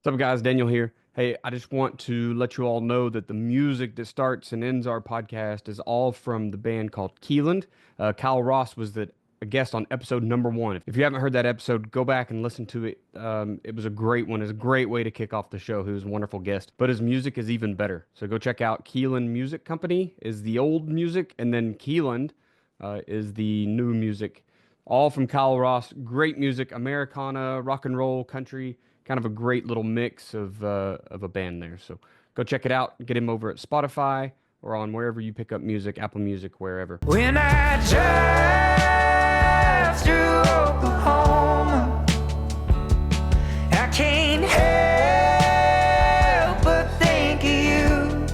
What's up, guys? Daniel here. Hey, I just want to let you all know that the music that starts and ends our podcast is all from the band called Keeland. Kyle Ross was a guest on episode number one. If you haven't heard that episode, go back and listen to it. It was a great one. It's a great way to kick off the show. He was a wonderful guest, but his music is even better. So go check out Keeland Music Company is the old music, and then Keeland is the new music. All from Kyle Ross. Great music, Americana, rock and roll, country, kind of a great little mix of a band there. So go check it out. Get him over at Spotify or on wherever you pick up music, Apple Music, wherever. When I drive through Oklahoma, I can't help but think of you.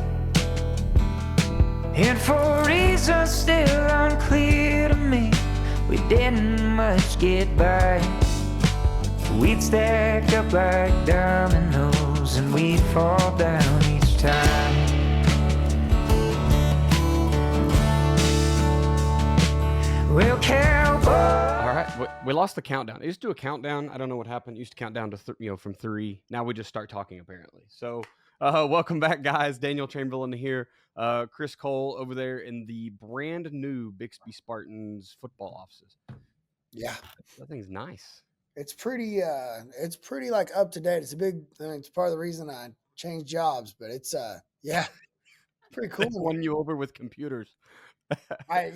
And for reasons still unclear to me, we didn't much get by. We'd stack up like dominoes and we'd fall down each time. Well, cowboy. All right, we lost the countdown. I used to do a countdown. I don't know what happened. I used to count down to from 3. Now we just start talking apparently. So, welcome back, guys. Daniel Chamberlain here. Chris Cole over there in the brand new Bixby Spartans football offices. Yeah, that thing's nice. it's pretty like up to date. It's it's part of the reason I changed jobs, but it's pretty cool. They won you over with computers. I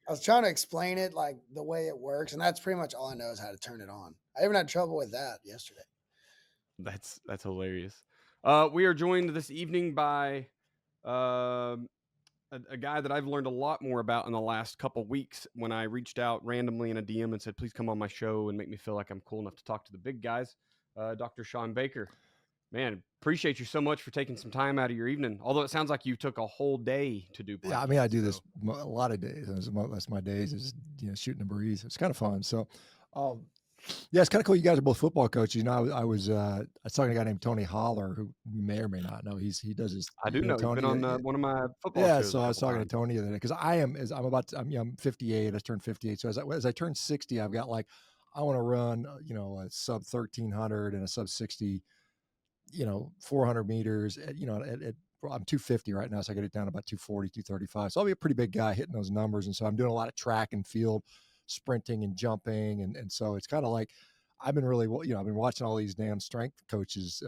was trying to explain it like the way it works, and that's pretty much all I know is how to turn it on. I even had trouble with that yesterday. That's hilarious. We are joined this evening by a guy that I've learned a lot more about in the last couple weeks when I reached out randomly in a DM and said, please come on my show and make me feel like I'm cool enough to talk to the big guys. Dr. Shawn Baker. Man, appreciate you so much for taking some time out of your evening. Although it sounds like you took a whole day to do. Yeah, I mean, I do this a lot of days. That's my days is shooting a breeze. It's kind of fun. So, yeah, it's kind of cool. You guys are both football coaches. You know, I was talking to a guy named Tony Holler, who you may or may not know. He does his. I do know. Tony, he's been on one of my football. Yeah, shows so I was talking to Tony the other day because I'm 58. I turned 58. So as I turn 60, I've got I want to run a sub 1300 and a sub 60. 400 meters. I'm 250 right now, so I get it down to about 240, 235. So I'll be a pretty big guy hitting those numbers. And so I'm doing a lot of track and field sprinting and jumping. And so it's kind of like I've been really, I've been watching all these damn strength coaches,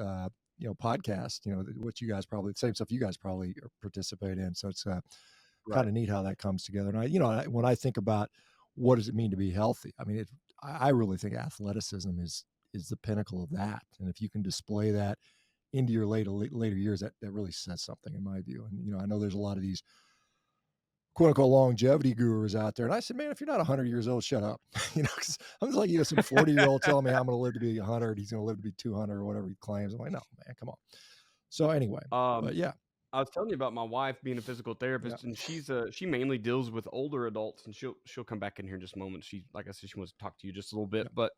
podcasts, what you guys probably, the same stuff you guys probably participate in. So it's kind of neat how that comes together. And when I think about what does it mean to be healthy, I mean, I really think athleticism is the pinnacle of that. And if you can display that into your later years, that really says something in my view. And, I know there's a lot of these quote unquote longevity gurus out there. And I said, man, if you're not 100 years old, shut up. Cause I'm just like, some 40-year-old telling me I'm going to live to be 100. He's going to live to be 200 or whatever he claims. I'm like, no, man, come on. So anyway, but yeah. I was telling you about my wife being a physical therapist, and she mainly deals with older adults, and she'll come back in here in just a moment. She, like I said, she wants to talk to you just a little bit, but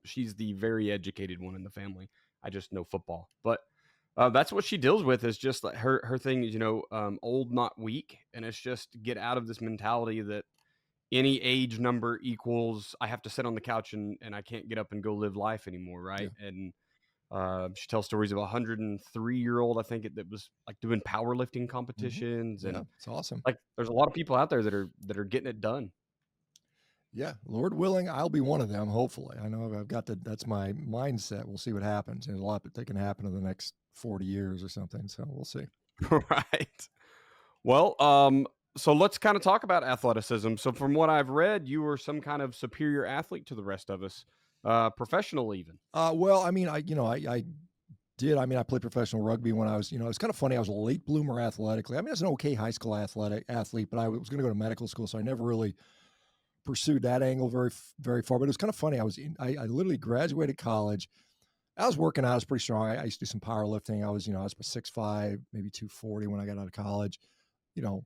she's the very educated one in the family. I just know football, but that's what she deals with is just like her thing is, old, not weak. And it's just get out of this mentality that any age number equals, I have to sit on the couch and I can't get up and go live life anymore. Right. Yeah. And she tells stories of a 103-year-old, I think that was like doing powerlifting competitions. Mm-hmm. And it's awesome. Like there's a lot of people out there that are getting it done. Yeah, Lord willing, I'll be one of them. Hopefully, I know I've got that's my mindset. We'll see what happens. There's a lot that can happen in the next 40 years or something. So we'll see. Right. Well, so let's kind of talk about athleticism. So from what I've read, you were some kind of superior athlete to the rest of us, professional even. Well, I mean, I did. I mean, I played professional rugby when I was, it's kind of funny. I was a late bloomer athletically. I mean, I was an okay high school athlete, but I was going to go to medical school, so I never really pursued that angle very, very far. But it was kind of funny. I literally graduated college. I was working out. I was pretty strong. I used to do some powerlifting. I was 6'5", maybe 240 when I got out of college,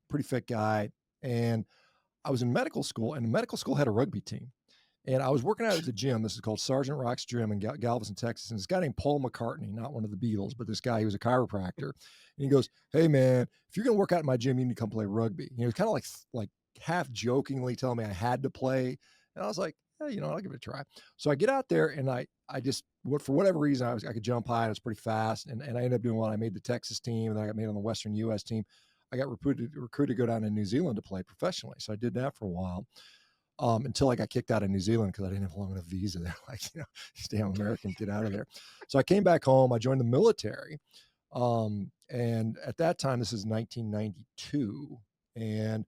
pretty fit guy. And I was in medical school, and the medical school had a rugby team. And I was working out at the gym. This is called Sergeant Rock's Gym in Galveston, Texas. And this guy named Paul McCartney, not one of the Beatles, but this guy, he was a chiropractor. And he goes, hey, man, if you're going to work out in my gym, you need to come play rugby. It's kind of like half jokingly telling me I had to play. And I was like, I'll give it a try. So I get out there and I just, for whatever reason, I could jump high. I was pretty fast, and I ended up doing well. I made the Texas team, and then I got made on the Western U.S. team. I got recruited to go down to New Zealand to play professionally. So I did that for a while. Until I got kicked out of New Zealand because I didn't have a long enough visa. They're like, stay American, get out of there. So I came back home. I joined the military. And at that time, this is 1992. And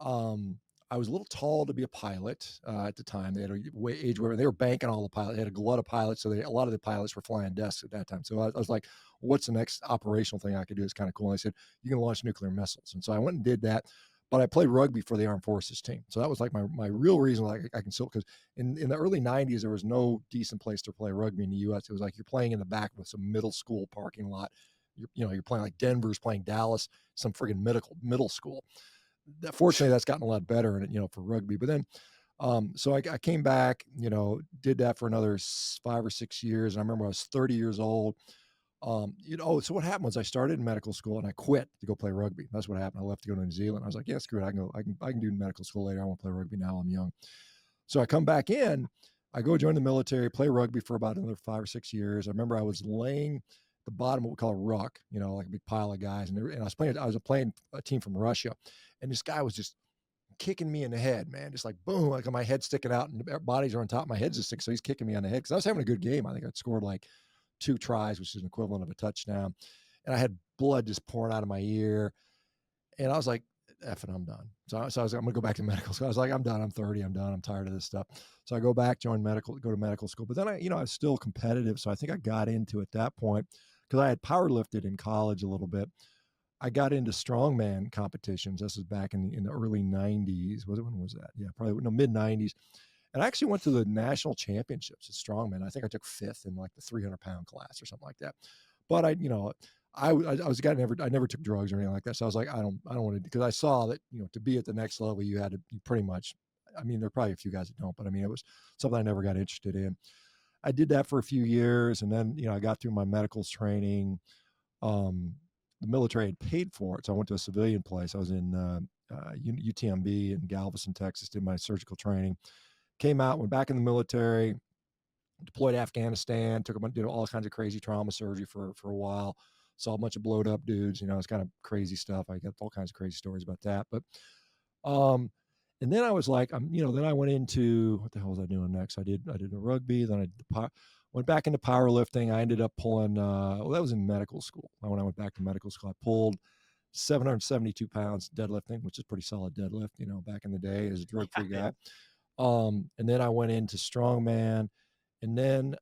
I was a little tall to be a pilot at the time. They had a age where they were banking all the pilots. They had a glut of pilots. So a lot of the pilots were flying desks at that time. So I was like, what's the next operational thing I could do? It's kind of cool. And they said, you can launch nuclear missiles. And so I went and did that. But I played rugby for the Armed Forces team. So that was like my real reason I can still, because in the early 90s, there was no decent place to play rugby in the U.S. It was like you're playing in the back of some middle school parking lot. You're playing like Denver's playing Dallas, some friggin' middle school. Fortunately, that's gotten a lot better for rugby. But then, so I came back, did that for another 5 or 6 years. And I remember I was 30 years old. So what happened was I started in medical school and I quit to go play rugby. That's what happened. I left to go to New Zealand. I was like, yeah, screw it. I can do medical school later. I want to play rugby now. I'm young. So I come back in, I go join the military, play rugby for about another 5 or 6 years. I remember I was laying at the bottom of what we call a ruck, like a big pile of guys. And I was playing a team from Russia, and this guy was just kicking me in the head, man. Just like boom, like my head sticking out and the bodies are on top of my head's just sticking. So he's kicking me on the head because I was having a good game. I think I'd scored like 2 tries, which is an equivalent of a touchdown. And I had blood just pouring out of my ear. And I was like, F it, I'm done. So I was like, I'm going to go back to medical school. I was like, I'm done. I'm 30. I'm done. I'm tired of this stuff. So I go back, go to medical school. But then I was still competitive. So I think I got into at that point because I had power lifted in college a little bit. I got into strongman competitions. This was back in the early 90s. When was that? Yeah, probably mid 90s. And I actually went to the national championships at strongman. I think I took 5th in like the 300-pound class or something like that. But I was a guy I never took drugs or anything like that. So I was like, I don't want to, because I saw that, to be at the next level, you pretty much, there are probably a few guys that don't, but it was something I never got interested in. I did that for a few years. And then, I got through my medicals training. The military had paid for it. So I went to a civilian place. I was in UTMB in Galveston, Texas, did my surgical training. Came out, went back in the military, deployed to Afghanistan, did all kinds of crazy trauma surgery for a while, saw a bunch of blowed up dudes, it's kind of crazy stuff. I got all kinds of crazy stories about that. But, and then I was like, then I went into, what the hell was I doing next? I did the rugby, then I went back into powerlifting. I ended up pulling, that was in medical school. When I went back to medical school, I pulled 772 pounds deadlifting, which is pretty solid deadlift, back in the day as a drug-free guy. And then I went into strongman, and then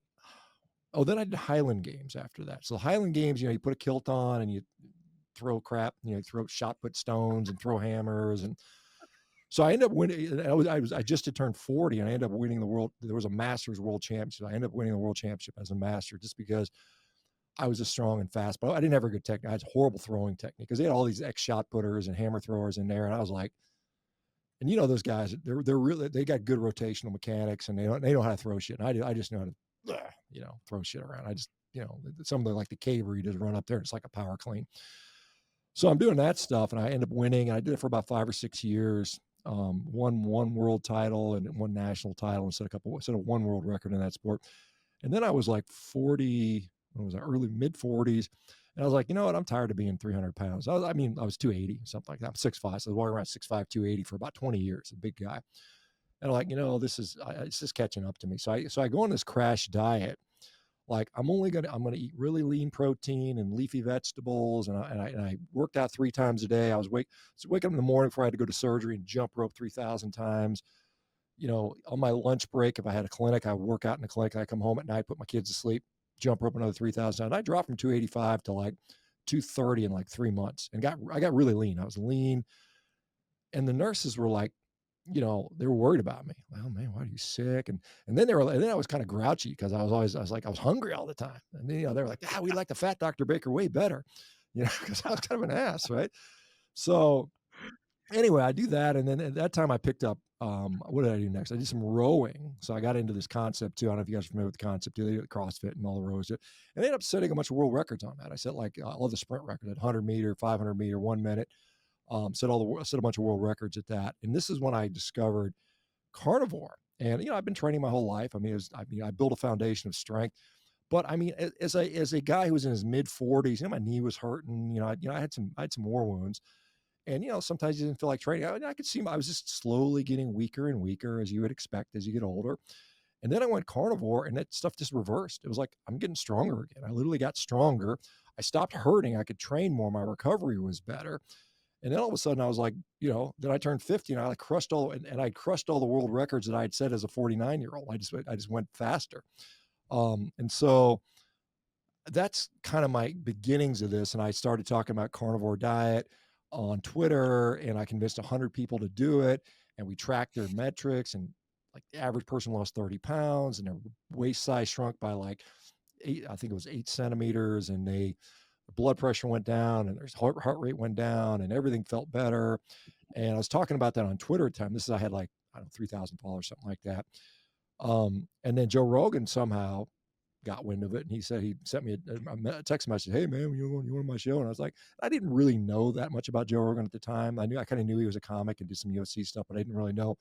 I did Highland Games after that. So the Highland Games, you put a kilt on and you throw crap, throw shot put stones and throw hammers. And so I ended up winning. I just had turned 40 and I ended up winning the world. There was a Masters World Championship. I ended up winning the World Championship as a master just because I was just strong and fast, but I didn't have a good technique. I had horrible throwing technique because they had all these ex-shot putters and hammer throwers in there. And I was like, and those guys, they got good rotational mechanics and they know how to throw shit. And I just know how to, throw shit around. I just, something like the cave where you just run up there. It's like a power clean. So I'm doing that stuff and I end up winning. And I did it for about 5 or 6 years. Won one world title and one national title and set a one world record in that sport. And then I was like 40, early mid 40s. And I was like, you know what? I'm tired of being 300 pounds. I was 280, something like that. I'm 6'5". So I was walking around 6'5", 280 for about 20 years, a big guy. And I'm like, it's just catching up to me. So I go on this crash diet. Like I'm going to eat really lean protein and leafy vegetables. And I worked out 3 times a day. I was wake up in the morning before I had to go to surgery and jump rope 3,000 times. On my lunch break, if I had a clinic, I would work out in the clinic. I come home at night, put my kids to sleep, jump rope another 3,000 times. I dropped from 285 to like 230 in like 3 months and I got really lean. I was lean. And the nurses were like, they were worried about me. Well, man, why are you sick? And then I was kind of grouchy because I was hungry all the time. And then, they were like, we like the fat Dr. Baker way better, because I was kind of an ass. Right. So anyway, I do that. And then at that time I picked up, what did I do next? I did some rowing. So I got into this concept too. I don't know if you guys are familiar with the concept too. They do CrossFit and all the rows. And I ended up setting a bunch of world records on that. I set like all the sprint records at 100 meter, 500 meter, 1 minute. Set a bunch of world records at that. And this is when I discovered carnivore. And, I've been training my whole life. I built a foundation of strength. But I mean, as a guy who was in his mid 40s, my knee was hurting. I had some war wounds, and sometimes you didn't feel like training. I could see I was just slowly getting weaker and weaker, as you would expect as you get older. And then I went carnivore, and that stuff just reversed. It was like I'm getting stronger again. I literally got stronger. I stopped hurting. I could train more. My recovery was better. And then all of a sudden, I was like, then I turned 50, and I crushed and I crushed all the world records that I had set as a 49-year-old. I just went faster. And so that's kind of my beginnings of this. And I started talking about carnivore diet on Twitter, and I convinced 100 people to do it. And we tracked their metrics, and like the average person lost 30 pounds, and their waist size shrunk by like I think it was 8 centimeters, and their blood pressure went down, and their heart rate went down, and everything felt better. And I was talking about that on Twitter at the time. I had like, I don't know, 3,000 followers, something like that. And then Joe Rogan somehow got wind of it, and he said, he sent me a text message, "Hey man, you want my show?" And I was like, I didn't really know that much about Joe Rogan at the time. I kind of knew he was a comic and did some UFC stuff, but I didn't really know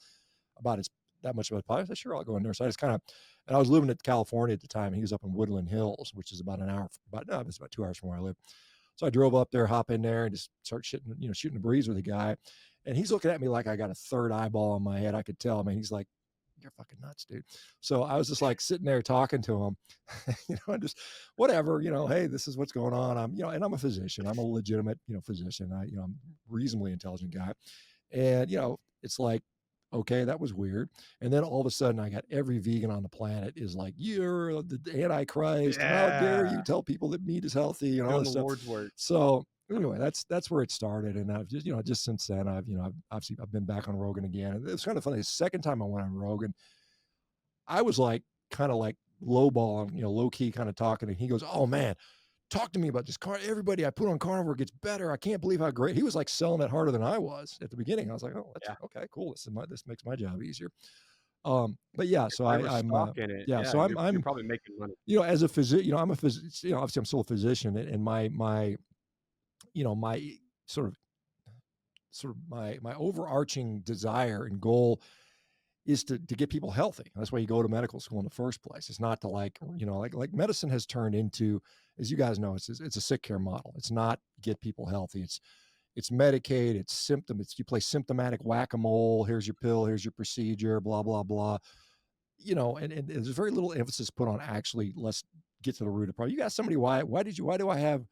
about that much about it. I said, sure, I'll go in there. So and I was living in California at the time, and he was up in Woodland Hills, which is about it's about 2 hours from where I live. So I drove up there, hop in there, and just start shooting the breeze with the guy. And he's looking at me like I got a third eyeball on my head. I could tell. I mean, he's like, "You're fucking nuts, dude." So I was just like sitting there talking to him, and just whatever, hey, this is what's going on. And I'm a physician. I'm a legitimate, physician. I'm a reasonably intelligent guy. And, it's like, okay, that was weird. And then all of a sudden I got every vegan on the planet is like, "You're the Antichrist. And how dare you tell people that meat is healthy," and all this stuff. Lord's work. So anyway, that's where it started. And I've just since then, I've been back on Rogan again. And it's kind of funny. The second time I went on Rogan, I was like, kind of like lowballing, low key kind of talking. And he goes, "Oh man, talk to me about this everybody I put on carnivore gets better. I can't believe how great." He was like selling it harder than I was at the beginning. I was like, "Oh, that's okay, cool. This makes my job easier." But yeah, so I'm in it. yeah, so you're I'm probably making money. as a physician, I'm a physician, obviously I'm still a physician, and my my sort of my overarching desire and goal is to get people healthy. That's why you go to medical school in the first place. It's not to like medicine has turned into, as you guys know, it's a sick care model. It's not get people healthy. It's Medicaid, it's symptom. You play symptomatic whack-a-mole. Here's your pill, here's your procedure, blah, blah, blah. And there's very little emphasis put on actually, let's get to the root of the problem. You got somebody, why do I have,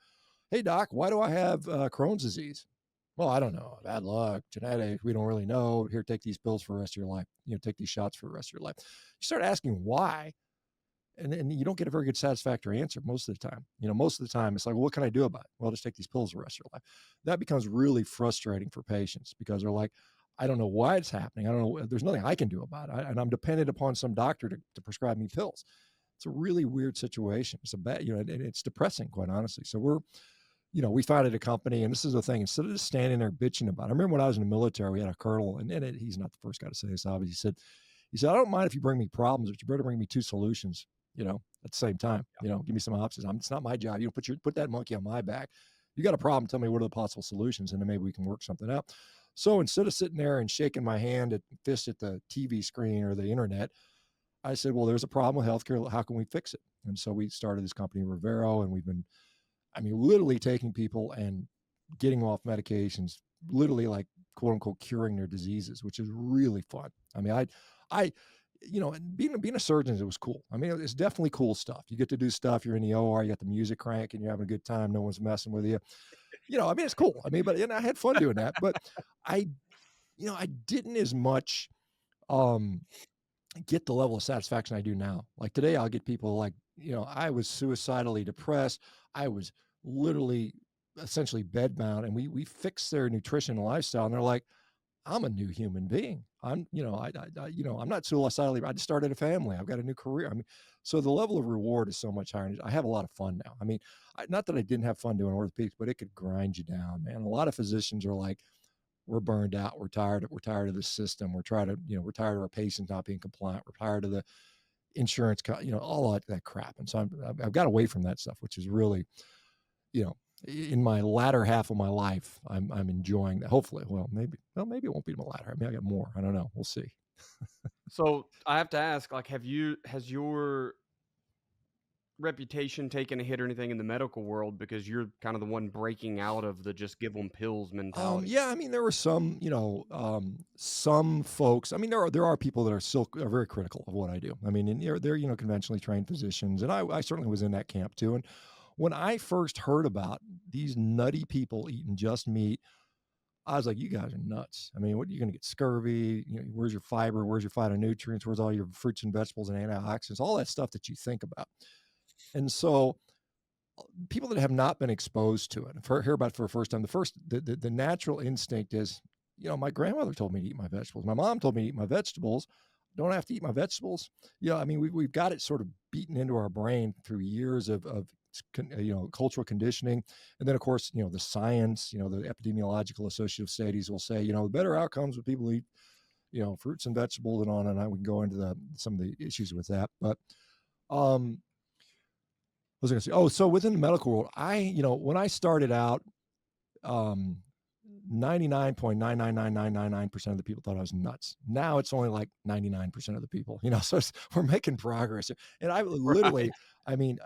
"Hey doc, why do I have Crohn's disease?" "Well, I don't know. Bad luck, genetic. We don't really know. Here, take these pills for the rest of your life. Take these shots for the rest of your life." You start asking why, and then you don't get a very good satisfactory answer most of the time. Most of the time it's like, "Well, what can I do about it?" "Well, just take these pills the rest of your life." That becomes really frustrating for patients because they're like, "I don't know why it's happening. I don't know. There's nothing I can do about it. And I'm dependent upon some doctor to prescribe me pills." It's a really weird situation. It's a bad, and it's depressing, quite honestly. So we founded a company, and this is the thing. Instead of just standing there bitching about it, I remember when I was in the military, we had a colonel, and he's not the first guy to say this, obviously. He said, "I don't mind if you bring me problems, but you better bring me 2 solutions, at the same time. Give me some options. It's not my job. You put that monkey on my back. You got a problem, tell me what are the possible solutions, and then maybe we can work something out." So instead of sitting there and shaking my fist at the TV screen or the internet, I said, "Well, there's a problem with healthcare. How can we fix it?" And so we started this company, Rivero, and we've been, literally taking people and getting off medications, literally like quote unquote curing their diseases, which is really fun. And being a surgeon, it was cool. It's definitely cool stuff. You get to do stuff. You're in the OR, you got the music cranking, you're having a good time. No one's messing with you. It's cool. But I had fun doing that. But I didn't as much get the level of satisfaction I do now. Like today, I'll get people like, I was suicidally depressed. I was literally essentially bedbound, and we fixed their nutrition and lifestyle, and they're like, "I'm a new human being. I'm not suicidally. I just started a family. I've got a new career." So the level of reward is so much higher. I have a lot of fun now. Not that I didn't have fun doing orthopedics, but it could grind you down, man. A lot of physicians are like, "We're burned out. We're tired of the system. We're tired of our patients not being compliant. We're tired of the insurance, all that crap." And so I've got away from that stuff, which is really, in my latter half of my life, I'm enjoying that. Hopefully, maybe it won't be my latter. I got more. I don't know. We'll see. So I have to ask, like, has your reputation taken a hit or anything in the medical world because you're kind of the one breaking out of the just give them pills mentality? Yeah, I mean, there were some, some folks. I mean, there are people that are very critical of what I do. I mean, and they're conventionally trained physicians, and I certainly was in that camp too. And when I first heard about these nutty people eating just meat, I was like, you guys are nuts. I mean, what, you're going to get scurvy? Where's your fiber? Where's your phytonutrients? Where's all your fruits and vegetables and antioxidants? All that stuff that you think about. And so people that have not been exposed to it, hear about it for the first time, the natural instinct is, my grandmother told me to eat my vegetables. My mom told me to eat my vegetables. Don't I have to eat my vegetables? I mean, we've got it sort of beaten into our brain through years of cultural conditioning. And then of course, the science, the epidemiological associative studies will say, the better outcomes with people who eat, fruits and vegetables and on and on. We can go into some of the issues with that. But, what was I going to say? Oh, so within the medical world, when I started out, 99.99999% of the people thought I was nuts. Now it's only like 99% of the people, so we're making progress. And I literally, Right. I mean,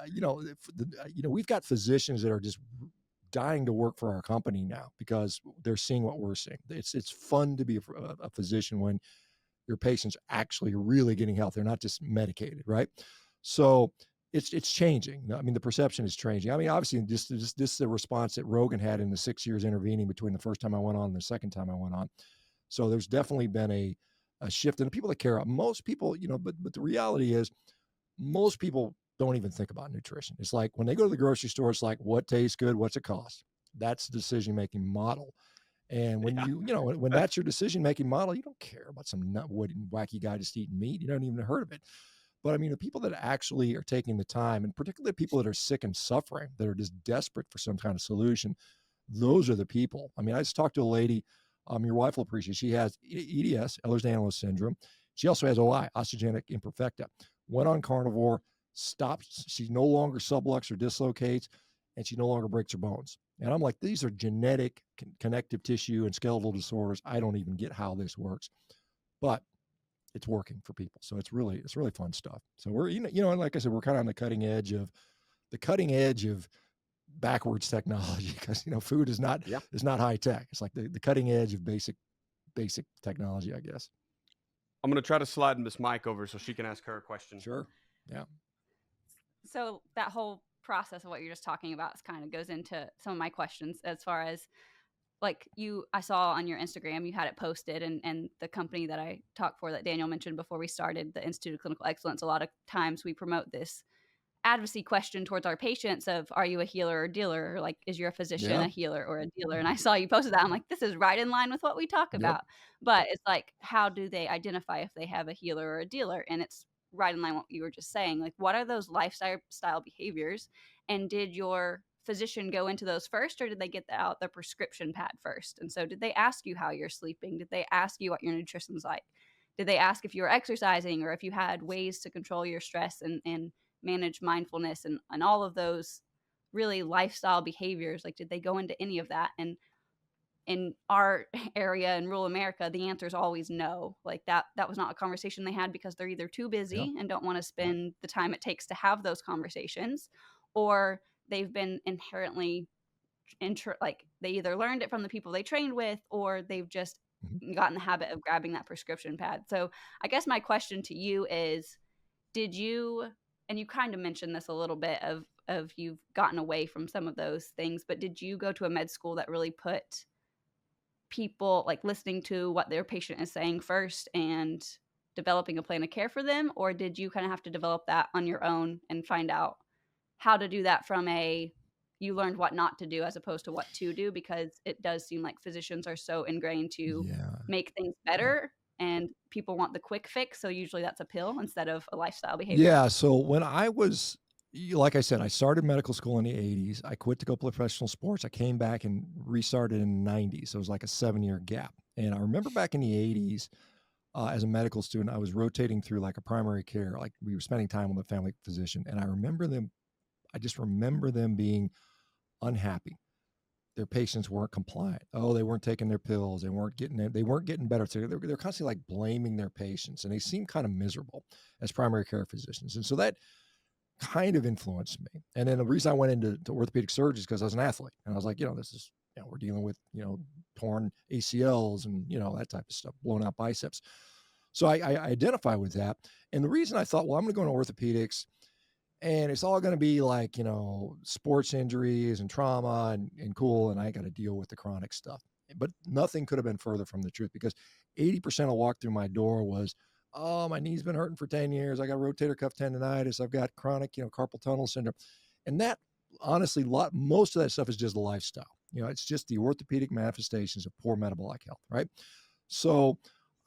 we've got physicians that are just dying to work for our company now because they're seeing what we're seeing. It's fun to be a physician when your patients actually really getting health. They're not just medicated, right? So it's changing. I mean, the perception is changing. I mean, obviously, this is the response that Rogan had in the 6 years intervening between the first time I went on and the second time I went on. So there's definitely been a shift in the people that care. Most people, but the reality is, most people don't even think about nutrition. It's like when they go to the grocery store, it's like, what tastes good? What's it cost? That's the decision-making model. And when Yeah. when that's your decision-making model, you don't care about some wacky guy just eating meat. You don't even heard of it. But I mean, the people that actually are taking the time, and particularly people that are sick and suffering, that are just desperate for some kind of solution, those are the people. I mean, I just talked to a lady, your wife will appreciate, she has EDS, Ehlers-Danlos syndrome. She also has OI, osteogenic imperfecta. Went on carnivore, stopped. She no longer subluxes or dislocates, and she no longer breaks her bones. And I'm like, these are genetic connective tissue and skeletal disorders. I don't even get how this works. But it's working for people. So it's really fun stuff. So we're, and like I said, we're kind of on the cutting edge of backwards technology because, food is not high tech. It's like the cutting edge of basic technology, I guess. I'm going to try to slide Miss Mike over so she can ask her a question. Sure. Yeah. So that whole process of what you're just talking about kind of goes into some of my questions as far as, like, I saw on your Instagram, you had it posted, and the company that I talked for that Daniel mentioned before we started, the Institute of Clinical Excellence, a lot of times we promote this advocacy question towards our patients of, are you a healer or dealer? Or like, is your physician a healer or a dealer? And I saw you posted that. I'm like, this is right in line with what we talk about. But it's like, how do they identify if they have a healer or a dealer? And it's right in line with what you were just saying. Like, what are those lifestyle behaviors? And did your physician go into those first, or did they get out their prescription pad first? And so did they ask you how you're sleeping? Did they ask you what your nutrition's like? Did they ask if you were exercising, or if you had ways to control your stress and manage mindfulness and all of those really lifestyle behaviors? Like, did they go into any of that? And in our area in rural America, the answer is always no. Like that was not a conversation they had because they're either too busy and don't want to spend the time it takes to have those conversations, or they've been inherently like they either learned it from the people they trained with, or they've just gotten the habit of grabbing that prescription pad. So I guess my question to you is, did you, and you kind of mentioned this a little bit of you've gotten away from some of those things, but did you go to a med school that really put people, like, listening to what their patient is saying first and developing a plan of care for them? Or did you kind of have to develop that on your own and find out how to do that from you learned what not to do as opposed to what to do? Because it does seem like physicians are so ingrained to make things better, and people want the quick fix. So usually that's a pill instead of a lifestyle behavior. Yeah. So when I was, like I said, I started medical school in the 80s. I quit to go play professional sports. I came back and restarted in the 90s. So it was like a 7-year gap. And I remember back in the 80s, as a medical student, I was rotating through like a primary care. Like, we were spending time with a family physician. And I just remember them being unhappy. their patients weren't compliant. Oh, they weren't taking their pills. They weren't getting better. So they're constantly like blaming their patients, and they seem kind of miserable as primary care physicians. And so that kind of influenced me. And then the reason I went into orthopedic surgery is because I was an athlete, and I was like, this is, we're dealing with, torn ACLs and, that type of stuff, blown out biceps. So I identify with that. And the reason I thought, well, I'm going to go into orthopedics, and it's all going to be like, sports injuries and trauma and cool. And I got to deal with the chronic stuff. But nothing could have been further from the truth, because 80% of walk through my door was, oh, my knee's been hurting for 10 years. I got rotator cuff tendonitis. I've got chronic, carpal tunnel syndrome. And that, honestly, most of that stuff is just lifestyle. It's just the orthopedic manifestations of poor metabolic health, right? So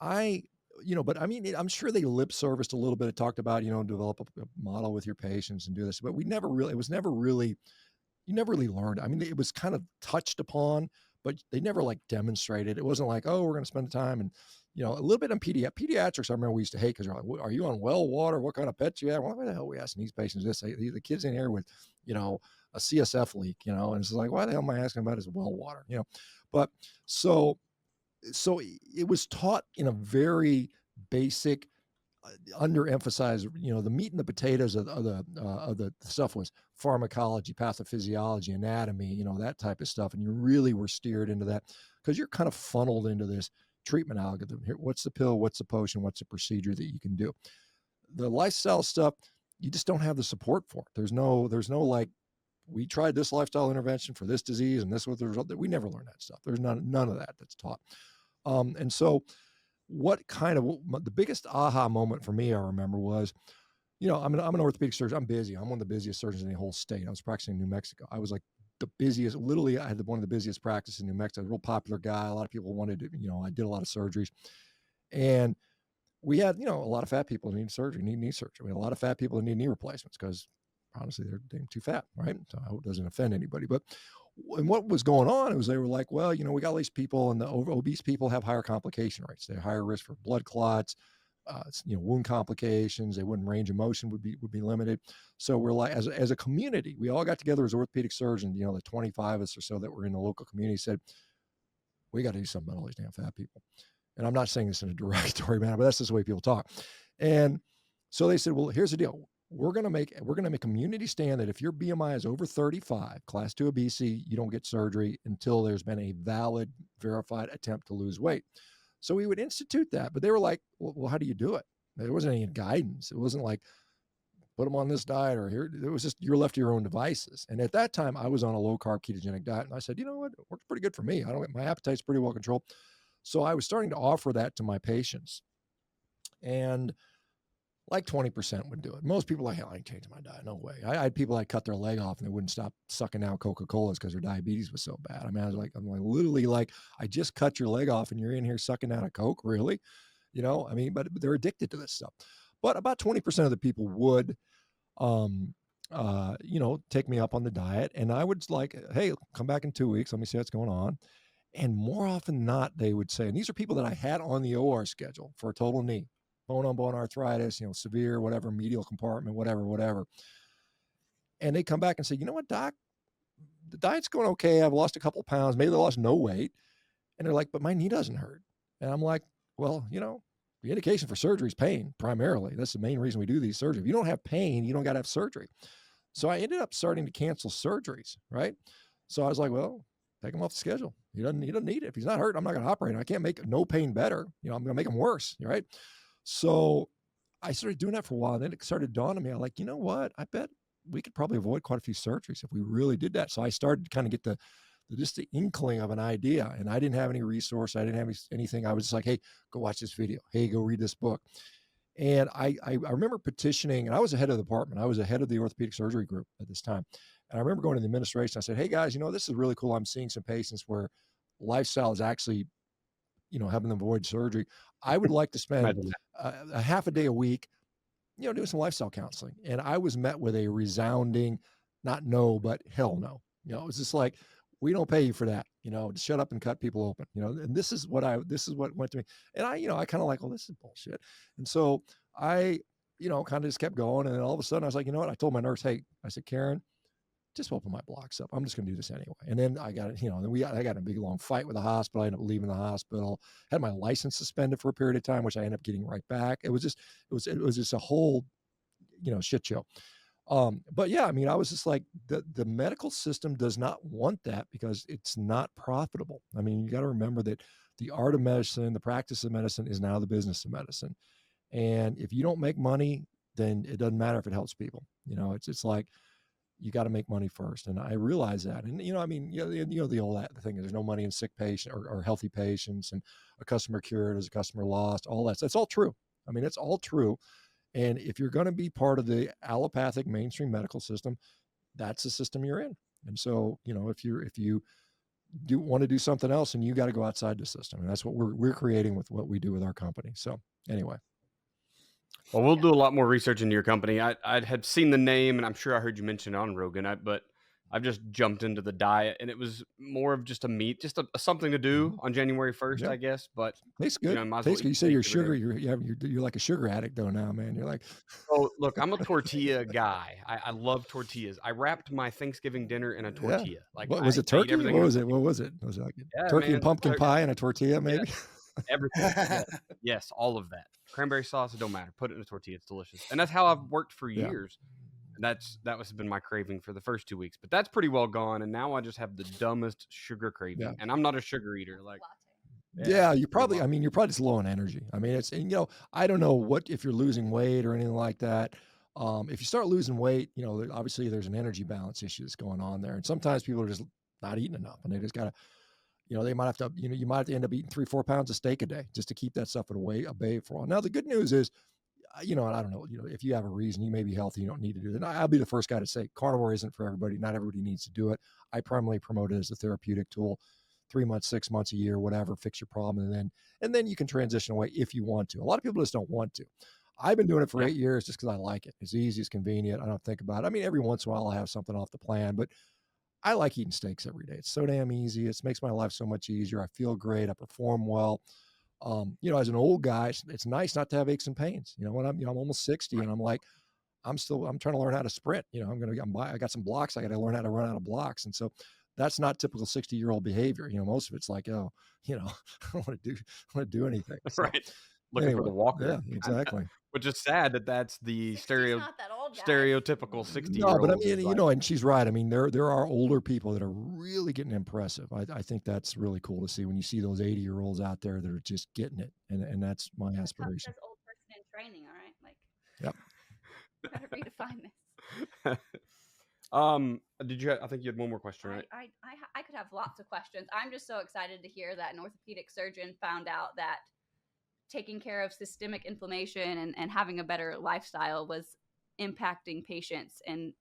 but I mean, I'm sure they lip serviced a little bit. It talked about, develop a model with your patients and do this, but you never really learned. I mean, it was kind of touched upon, but they never like demonstrated. It wasn't like, oh, we're going to spend the time. And, a little bit on pediatrics. I remember we used to hate, because they're like, are you on well water? What kind of pets you have? Well, why the hell are we asking these patients this? The kid's in here with, a CSF leak, and it's like, why the hell am I asking about his well water? But so it was taught in a very basic, underemphasized, the meat and the potatoes of the stuff was pharmacology, pathophysiology, anatomy, that type of stuff. And you really were steered into that, because you're kind of funneled into this treatment algorithm. Here, what's the pill? What's the potion? What's the procedure that you can do? The lifestyle stuff, you just don't have the support for it. There's no like, we tried this lifestyle intervention for this disease, and this was the result. That we never learned that stuff. There's none of that that's taught. And so the biggest aha moment for me, I remember, was, I'm an orthopedic surgeon. I'm busy. I'm one of the busiest surgeons in the whole state. I was practicing in New Mexico. I was like the busiest, literally, I had one of the busiest practices in New Mexico. I was a real popular guy. A lot of people wanted to, I did a lot of surgeries, and we had, a lot of fat people who need surgery, need knee surgery. We had a lot of fat people who need knee replacements, because honestly, they're too fat, right? So I hope it doesn't offend anybody. But and what was going on was, they were like, well, we got all these people, and the obese people have higher complication rates. They have higher risk for blood clots, wound complications. They wouldn't, range of motion would be limited. So we're like, as a community, we all got together as orthopedic surgeons, the 25 of us or so that were in the local community, said, we got to do something about all these damn fat people. And I'm not saying this in a derogatory manner, but that's just the way people talk. And so they said, well, here's the deal. We're going to make a community stand that if your BMI is over 35, class 2 obesity, you don't get surgery until there's been a valid, verified attempt to lose weight. So we would institute that, but they were like, well, how do you do it? There wasn't any guidance. It wasn't like, put them on this diet, or here. It was just, you're left to your own devices. And at that time, I was on a low carb ketogenic diet, and I said, you know what, it works pretty good for me. My appetite's pretty well controlled. So I was starting to offer that to my patients, and like 20% would do it. Most people are like, hell, I ain't changing my diet. No way. I had people that cut their leg off and they wouldn't stop sucking down Coca-Colas because their diabetes was so bad. I mean, I'm like literally like, I just cut your leg off and you're in here sucking down a Coke, really? But they're addicted to this stuff. But about 20% of the people would, take me up on the diet, and I would like, hey, come back in 2 weeks. Let me see what's going on. And more often than not, they would say, and these are people that I had on the OR schedule for a total knee, bone-on-bone arthritis, severe, whatever, medial compartment, whatever. And they come back and say, you know what, doc, the diet's going okay. I've lost a couple of pounds. Maybe they lost no weight. And they're like, but my knee doesn't hurt. And I'm like, well, the indication for surgery is pain, primarily. That's the main reason we do these surgeries. If you don't have pain, you don't got to have surgery. So I ended up starting to cancel surgeries, right? So I was like, well, take him off the schedule. He doesn't need it. If he's not hurt, I'm not going to operate him. I can't make no pain better. I'm going to make him worse, right? So I started doing that for a while. And then it started dawning on me. I'm like, you know what? I bet we could probably avoid quite a few surgeries if we really did that. So I started to kind of get just the inkling of an idea. And I didn't have any resource. I didn't have anything. I was just like, hey, go watch this video. Hey, go read this book. And I remember petitioning, and I was the head of the department. I was the head of the orthopedic surgery group at this time. And I remember going to the administration. I said, hey guys, this is really cool. I'm seeing some patients where lifestyle is actually, having them avoid surgery. I would like to spend a half a day a week, doing some lifestyle counseling. And I was met with a resounding, not no, but hell no. It was just like, we don't pay you for that, just shut up and cut people open, and this is what went to me. And I kind of like, well, this is bullshit. And so I, kind of just kept going. And then all of a sudden I was like, you know what? I told my nurse, hey, I said, Karen, just open my blocks up. I'm just going to do this anyway. And then I got, I got in a big long fight with the hospital. I ended up leaving the hospital, had my license suspended for a period of time, which I ended up getting right back. It was just a whole, shit show. But yeah, I mean, I was just like, the medical system does not want that because it's not profitable. I mean, you got to remember that the art of medicine, the practice of medicine is now the business of medicine. And if you don't make money, then it doesn't matter if it helps people. It's like, you got to make money first. And I realize that. And, I mean, the old the thing is there's no money in sick patient or healthy patients, and a customer cured is a customer lost, all that. So it's all true. I mean, it's all true. And if you're going to be part of the allopathic mainstream medical system, that's the system you're in. And so, if you do want to do something else, and you got to go outside the system, and that's what we're creating with what we do with our company. So anyway. Well, we'll do a lot more research into your company. I had seen the name, and I'm sure I heard you mention it on Rogan, but I've just jumped into the diet, and it was more of just a something to do on January 1st, I guess. But tastes good. Tastes good. You say you're sugar. You're like a sugar addict though now, man. You're like, oh, look, I'm a tortilla guy. I love tortillas. I wrapped my Thanksgiving dinner in a tortilla. Yeah. Like, what was it? Turkey? What was it? Was it like turkey and pumpkin pie and a tortilla, maybe? Everything. Yes, all of that. Cranberry sauce, it don't matter. Put it in a tortilla. It's delicious. And that's how I've worked for years. And that was been my craving for the first 2 weeks. But that's pretty well gone. And now I just have the dumbest sugar craving. Yeah. And I'm not a sugar eater. Like, you're probably just low on energy. I mean, I don't know if you're losing weight or anything like that. If you start losing weight, obviously there's an energy balance issue that's going on there. And sometimes people are just not eating enough, and they just got to, they might have to, you might have to end up eating 3-4 pounds of steak a day just to keep that stuff at a bay for a while. Now, the good news is, and I don't know, if you have a reason, you may be healthy, you don't need to do that. And I'll be the first guy to say carnivore isn't for everybody. Not everybody needs to do it. I primarily promote it as a therapeutic tool, 3 months, 6 months, a year, whatever, fix your problem. And then you can transition away if you want to. A lot of people just don't want to. I've been doing it for 8 years just because I like it. It's easy, it's convenient. I don't think about it. I mean, every once in a while I'll have something off the plan, but I like eating steaks every day. It's so damn easy. It makes my life so much easier. I feel great. I perform well. As an old guy, it's nice not to have aches and pains. When I'm almost 60 and I'm like, I'm trying to learn how to sprint. I got some blocks. I got to learn how to run out of blocks. And so that's not typical 60-year-old behavior. Most of it's like, I don't want to do anything. So, right. Looking for the walker. Yeah, exactly. Which is sad that's the stereotypical 60-year-old. No, but I mean, and she's right. I mean, there are older people that are really getting impressive. I think that's really cool to see when you see those 80-year-olds out there that are just getting it, and that's my aspiration. That's old person in training, all right? Like, yep. Better redefine this. I think you had one more question, right? I could have lots of questions. I'm just so excited to hear that an orthopedic surgeon found out that taking care of systemic inflammation and having a better lifestyle was impacting patients, and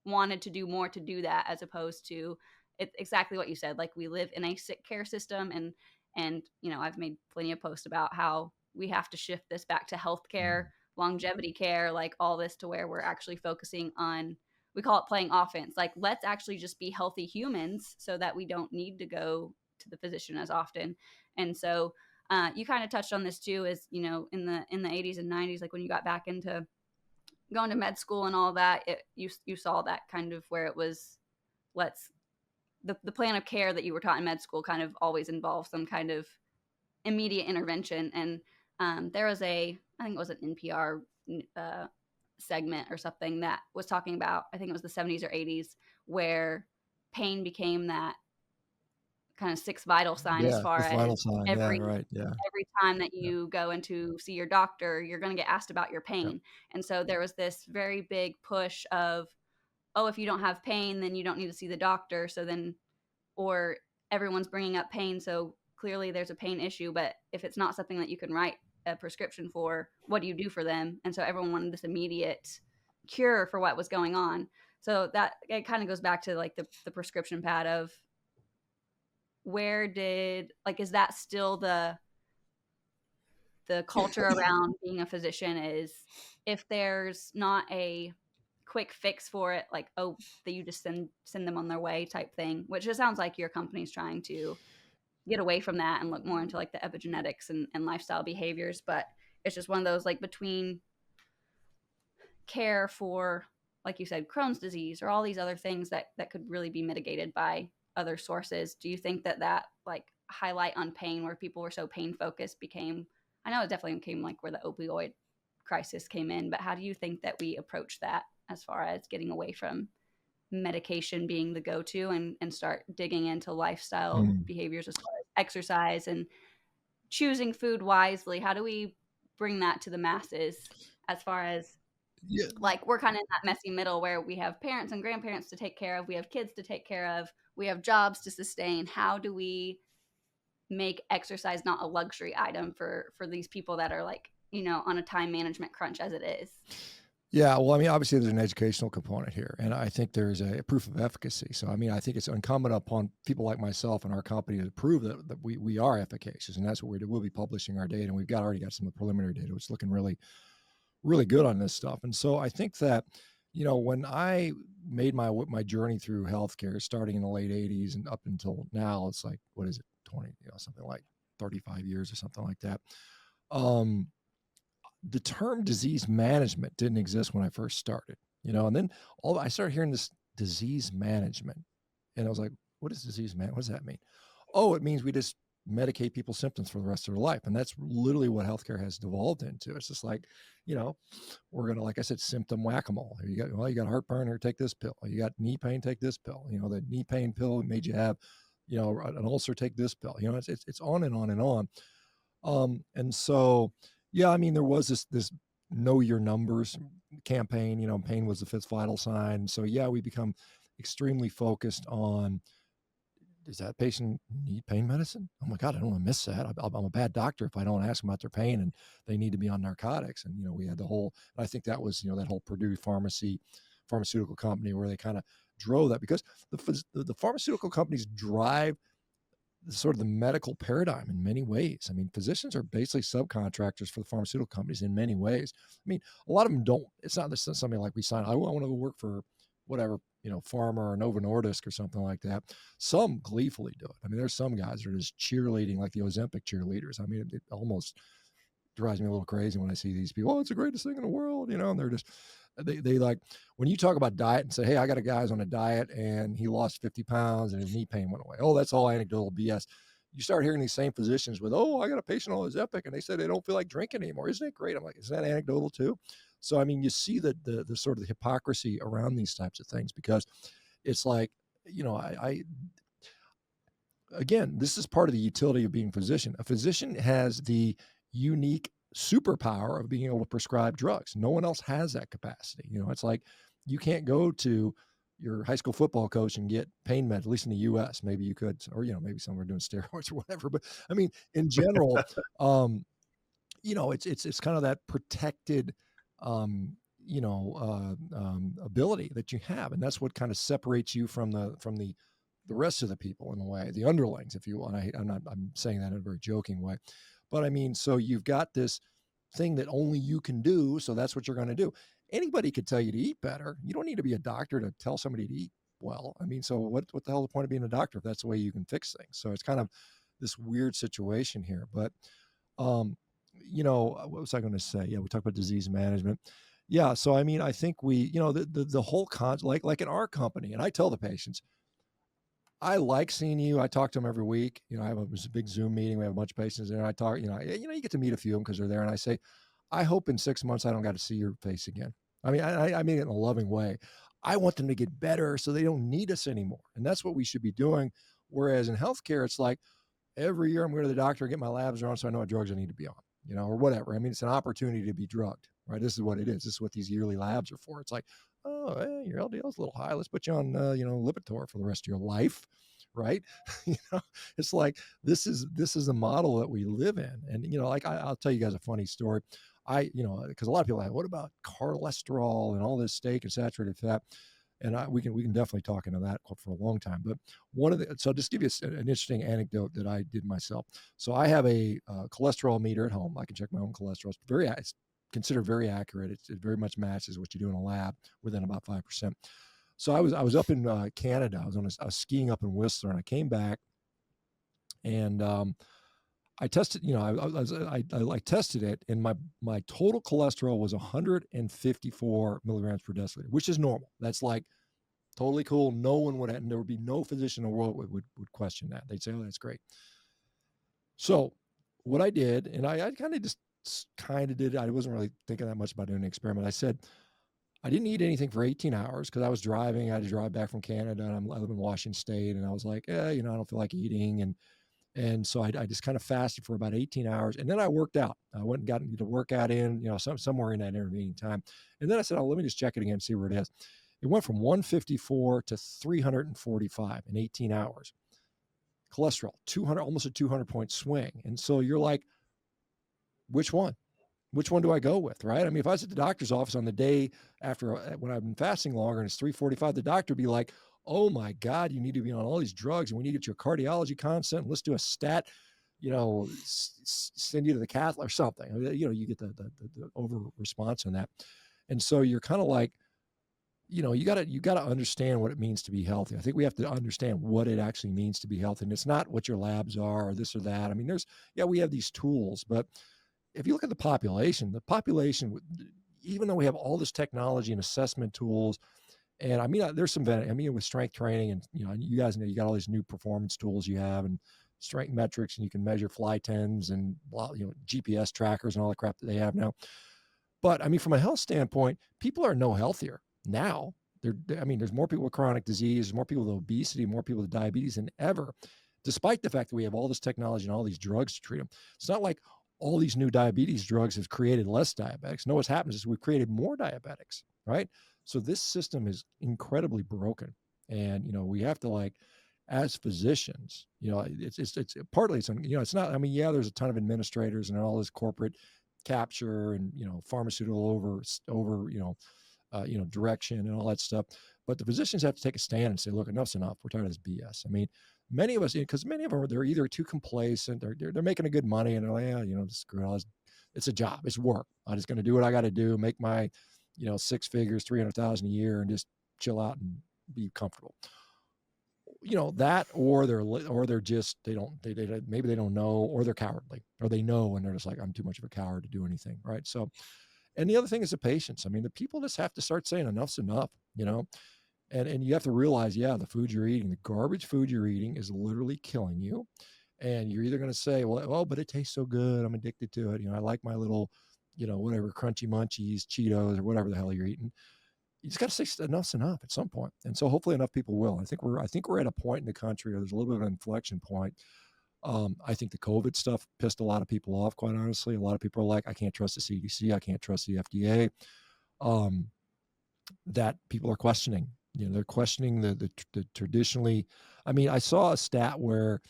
wanted to do more to do that, as opposed to exactly what you said. Like, we live in a sick care system, and I've made plenty of posts about how we have to shift this back to healthcare, longevity care, like all this, to where we're actually focusing on, we call it playing offense. Like, let's actually just be healthy humans so that we don't need to go to the physician as often. And so you kind of touched on this too, is, in the 80s and 90s, like when you got back into going to med school and all that, you saw that kind of where it was, the plan of care that you were taught in med school kind of always involved some kind of immediate intervention. And there was I think it was an NPR segment or something that was talking about, I think it was the 70s or 80s, where pain became that kind of sixth vital sign, as far as every time that you go in to see your doctor, you're going to get asked about your pain. Yep. And so there was this very big push of, if you don't have pain, then you don't need to see the doctor. So then, or everyone's bringing up pain, so clearly there's a pain issue, but if it's not something that you can write a prescription for, what do you do for them? And so everyone wanted this immediate cure for what was going on. So that, it kind of goes back to like the prescription pad of, is that still the culture around being a physician, is if there's not a quick fix for it, like, that you just send them on their way type thing, which it sounds like your company's trying to get away from that and look more into like the epigenetics and lifestyle behaviors. But it's just one of those, like, between care for like you said, Crohn's disease or all these other things that could really be mitigated by other sources. Do you think that like highlight on pain, where people were so pain focused, became, I know it definitely became like where the opioid crisis came in, but how do you think that we approach that as far as getting away from medication being the go-to and start digging into lifestyle behaviors as far as exercise and choosing food wisely? How do we bring that to the masses as far as, Yeah. like, we're kind of in that messy middle where we have parents and grandparents to take care of, we have kids to take care of, we have jobs to sustain. How do we make exercise not a luxury item for these people that are, like, you know, on a time management crunch as it is? Yeah, well, I mean, obviously there's an educational component here, and I think there's a proof of efficacy. So, I mean, I think it's incumbent upon people like myself and our company to prove that we are efficacious, and that's what we're doing. We'll be publishing our data, and we've already got some preliminary data. It's looking really, really good on this stuff. And so I think that, you know, when I made my journey through healthcare, starting in the late 80s and up until now, it's like, what is it, 20, you know, something like 35 years or something like that. The term disease management didn't exist when I first started, you know, and then I started hearing this disease management, and I was like, what is disease man? What does that mean? Oh, it means we just medicate people's symptoms for the rest of their life. And that's literally what healthcare has devolved into. It's just like, you know, we're going to, like I said, symptom whack-a-mole. You got heartburn, here, take this pill. You got knee pain, take this pill. You know, the knee pain pill made you have, you know, an ulcer, take this pill. You know, it's on and on and on. And so, yeah, I mean, there was this know your numbers campaign. You know, pain was the fifth vital sign. So yeah, we become extremely focused on, does that patient need pain medicine? Oh my God, I don't want to miss that. I'm a bad doctor if I don't ask them about their pain and they need to be on narcotics. And, you know, we had I think that was, you know, that whole Purdue pharmaceutical company where they kind of drove that, because the pharmaceutical companies drive sort of the medical paradigm in many ways. I mean, physicians are basically subcontractors for the pharmaceutical companies in many ways. I mean, a lot of them don't, it's not something like we sign, I want to go work for whatever, you know, Pharma or Novo Nordisk or something like that. Some gleefully do it. I mean, there's some guys that are just cheerleading like the Ozempic cheerleaders. I mean, it almost drives me a little crazy when I see these people. Oh, it's the greatest thing in the world, you know, and they're just, they like, when you talk about diet and say, hey, I got a guy's on a diet and he lost 50 pounds and his knee pain went away. Oh, that's all anecdotal BS. You start hearing these same physicians with, oh, I got a patient on Ozempic and they said they don't feel like drinking anymore. Isn't it great? I'm like, is that anecdotal too? So, I mean, you see the sort of the hypocrisy around these types of things, because it's like, you know, again, this is part of the utility of being a physician. A physician has the unique superpower of being able to prescribe drugs. No one else has that capacity. You know, it's like, you can't go to your high school football coach and get pain meds, at least in the US. Maybe you could, or, you know, maybe some are doing steroids or whatever. But I mean, in general, you know, it's kind of that protected, you know, ability that you have. And that's what kind of separates you from the rest of the people in a way, the underlings, if you will. And I'm saying that in a very joking way, but I mean, so you've got this thing that only you can do. So that's what you're going to do. Anybody could tell you to eat better. You don't need to be a doctor to tell somebody to eat well. I mean, so what the hell is the point of being a doctor if that's the way you can fix things? So it's kind of this weird situation here. But, you know, what was I going to say? Yeah, we talked about disease management. Yeah. So, I mean, I think you know, the whole like in our company, and I tell the patients, I like seeing you. I talk to them every week. You know, I have a big Zoom meeting. We have a bunch of patients there. And I talk, you know, you get to meet a few of them because they're there. And I say, I hope in 6 months I don't got to see your face again. I mean, I mean it in a loving way. I want them to get better so they don't need us anymore. And that's what we should be doing. Whereas in healthcare, it's like every year I'm going to the doctor and get my labs drawn so I know what drugs I need to be on, you know, or whatever. I mean, it's an opportunity to be drugged, right? This is what it is. This is what these yearly labs are for. It's like, oh, hey, your LDL is a little high. Let's put you on, you know, Lipitor for the rest of your life, right? You know, it's like, this is the model that we live in. And, you know, like I'll tell you guys a funny story. You know, because a lot of people have, what about cholesterol and all this steak and saturated fat? And we can definitely talk into that for a long time. But so just give you an interesting anecdote that I did myself. So I have a cholesterol meter at home. I can check my own cholesterol. It's considered very accurate. It very much matches what you do in a lab within about 5%. So I was up in Canada. I was skiing up in Whistler, and I came back, and I tested, I tested it, and my total cholesterol was 154 milligrams per deciliter, which is normal. That's like totally cool. No one would, and there would be no physician in the world would question that. They'd say, "Oh, that's great." So what I did, and I kind of just did, I wasn't really thinking that much about doing an experiment. I said, I didn't eat anything for 18 hours because I was driving. I had to drive back from Canada, and I live in Washington State, and I was like, I don't feel like eating. And so I just kind of fasted for about 18 hours, and then I worked out. I went and got the workout in, somewhere in that intervening time. And then I said, let me just check it again, see where it is. It went from 154 to 345 in 18 hours. Cholesterol, 200, almost a 200-point swing. And so you're like, which one? Which one do I go with, right? I mean, if I was at the doctor's office on the day after, when I've been fasting longer and it's 345, the doctor would be like, oh my God, you need to be on all these drugs, and we need to get your cardiology constant, and let's do a stat, send you to the cath or something. You get the over response on that. And so you're kind of like, you got to understand what it means to be healthy. I think we have to understand what it actually means to be healthy. And it's not what your labs are or this or that. I mean, we have these tools, but if you look at the population, even though we have all this technology and assessment tools, and I mean, there's some, with strength training, and, you guys know, you got all these new performance tools you have, and strength metrics, and you can measure fly tens and, GPS trackers and all the crap that they have now. But I mean, from a health standpoint, people are no healthier now. There's more people with chronic disease, more people with obesity, more people with diabetes than ever, despite the fact that we have all this technology and all these drugs to treat them. It's not like all these new diabetes drugs have created less diabetics. No, what's happened is we've created more diabetics, right? So this system is incredibly broken. And, we have to, as physicians, it's partly, it's not, there's a ton of administrators and all this corporate capture and, pharmaceutical over direction and all that stuff. But the physicians have to take a stand and say, look, enough's enough. We're tired of this BS. I mean, many of us, because many of them, they're either too complacent, they're making a good money, and they're like, screw it, it's a job, it's work. I'm just going to do what I got to do, make my, 6 figures, 300,000 a year, and just chill out and be comfortable. That, or they're just, maybe they don't know, or they're cowardly, or they know, and they're just like, I'm too much of a coward to do anything. Right. So, and the other thing is the patience. I mean, the people just have to start saying enough's enough, and you have to realize, the food you're eating, the garbage food you're eating is literally killing you. And you're either going to say, well, but it tastes so good, I'm addicted to it. I like my little, whatever, crunchy munchies, Cheetos, or whatever the hell you're eating. You just got to say enough's enough at some point. And so hopefully enough people will. I think we're at a point in the country where there's a little bit of an inflection point. I think the COVID stuff pissed a lot of people off, quite honestly. A lot of people are like, I can't trust the CDC. I can't trust the FDA. That people are questioning. They're questioning the traditionally. I mean, I saw a stat where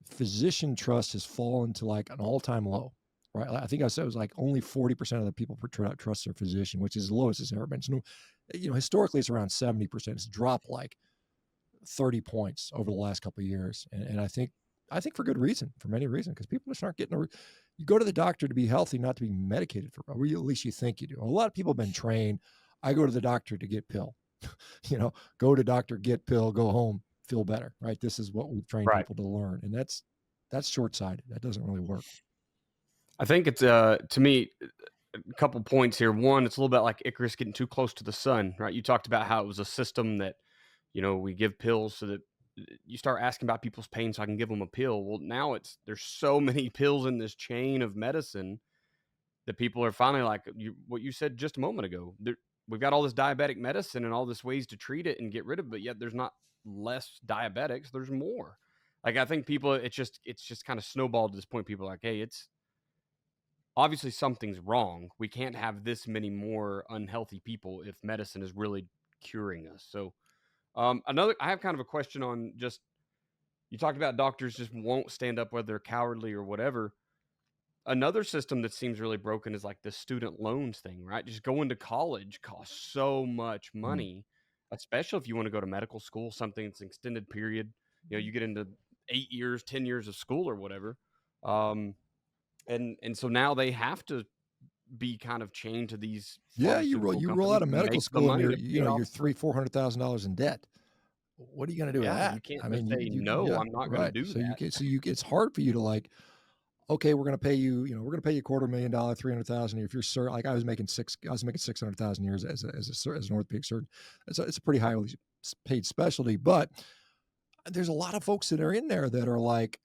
physician trust has fallen to like an all-time low, right? I think I said it was like only 40% of the people trust their physician, which is the lowest it's ever been. So, historically it's around 70%. It's dropped like 30 points over the last couple of years. And I think for good reason, for many reasons, because people just aren't getting you go to the doctor to be healthy, not to be medicated for, or at least you think you do. A lot of people have been trained. I go to the doctor to get pill, go to doctor, get pill, go home, feel better, right? This is what we've trained people to learn. And that's short-sighted. That doesn't really work. I think it's, to me, a couple points here. One, it's a little bit like Icarus getting too close to the sun, right? You talked about how it was a system that, we give pills so that you start asking about people's pain so I can give them a pill. Well, now there's so many pills in this chain of medicine that people are finally like, what you said just a moment ago. We've got all this diabetic medicine and all this ways to treat it and get rid of it, but yet there's not less diabetics. There's more. Like, I think people, it's just kind of snowballed to this point. People are like, hey, it's obviously something's wrong. We can't have this many more unhealthy people if medicine is really curing us. So I have kind of a question on just, you talked about doctors just won't stand up whether they're cowardly or whatever. Another system that seems really broken is like the student loans thing, right? Just going to college costs so much money, especially if you want to go to medical school, something that's an extended period. You get into 8 years, 10 years of school or whatever. And so now they have to be kind of chained to these. You roll out of medical school and you're $300,000-$400,000 in debt. What are you going to do with that? You can't say no. I'm not going to do that. It's hard for you to okay, we're going to pay you, we're going to pay you $250,000, 300,000 if you're like I was making 600,000 a year as an orthopedic surgeon. It's a pretty highly paid specialty, but there's a lot of folks that are in there that are like,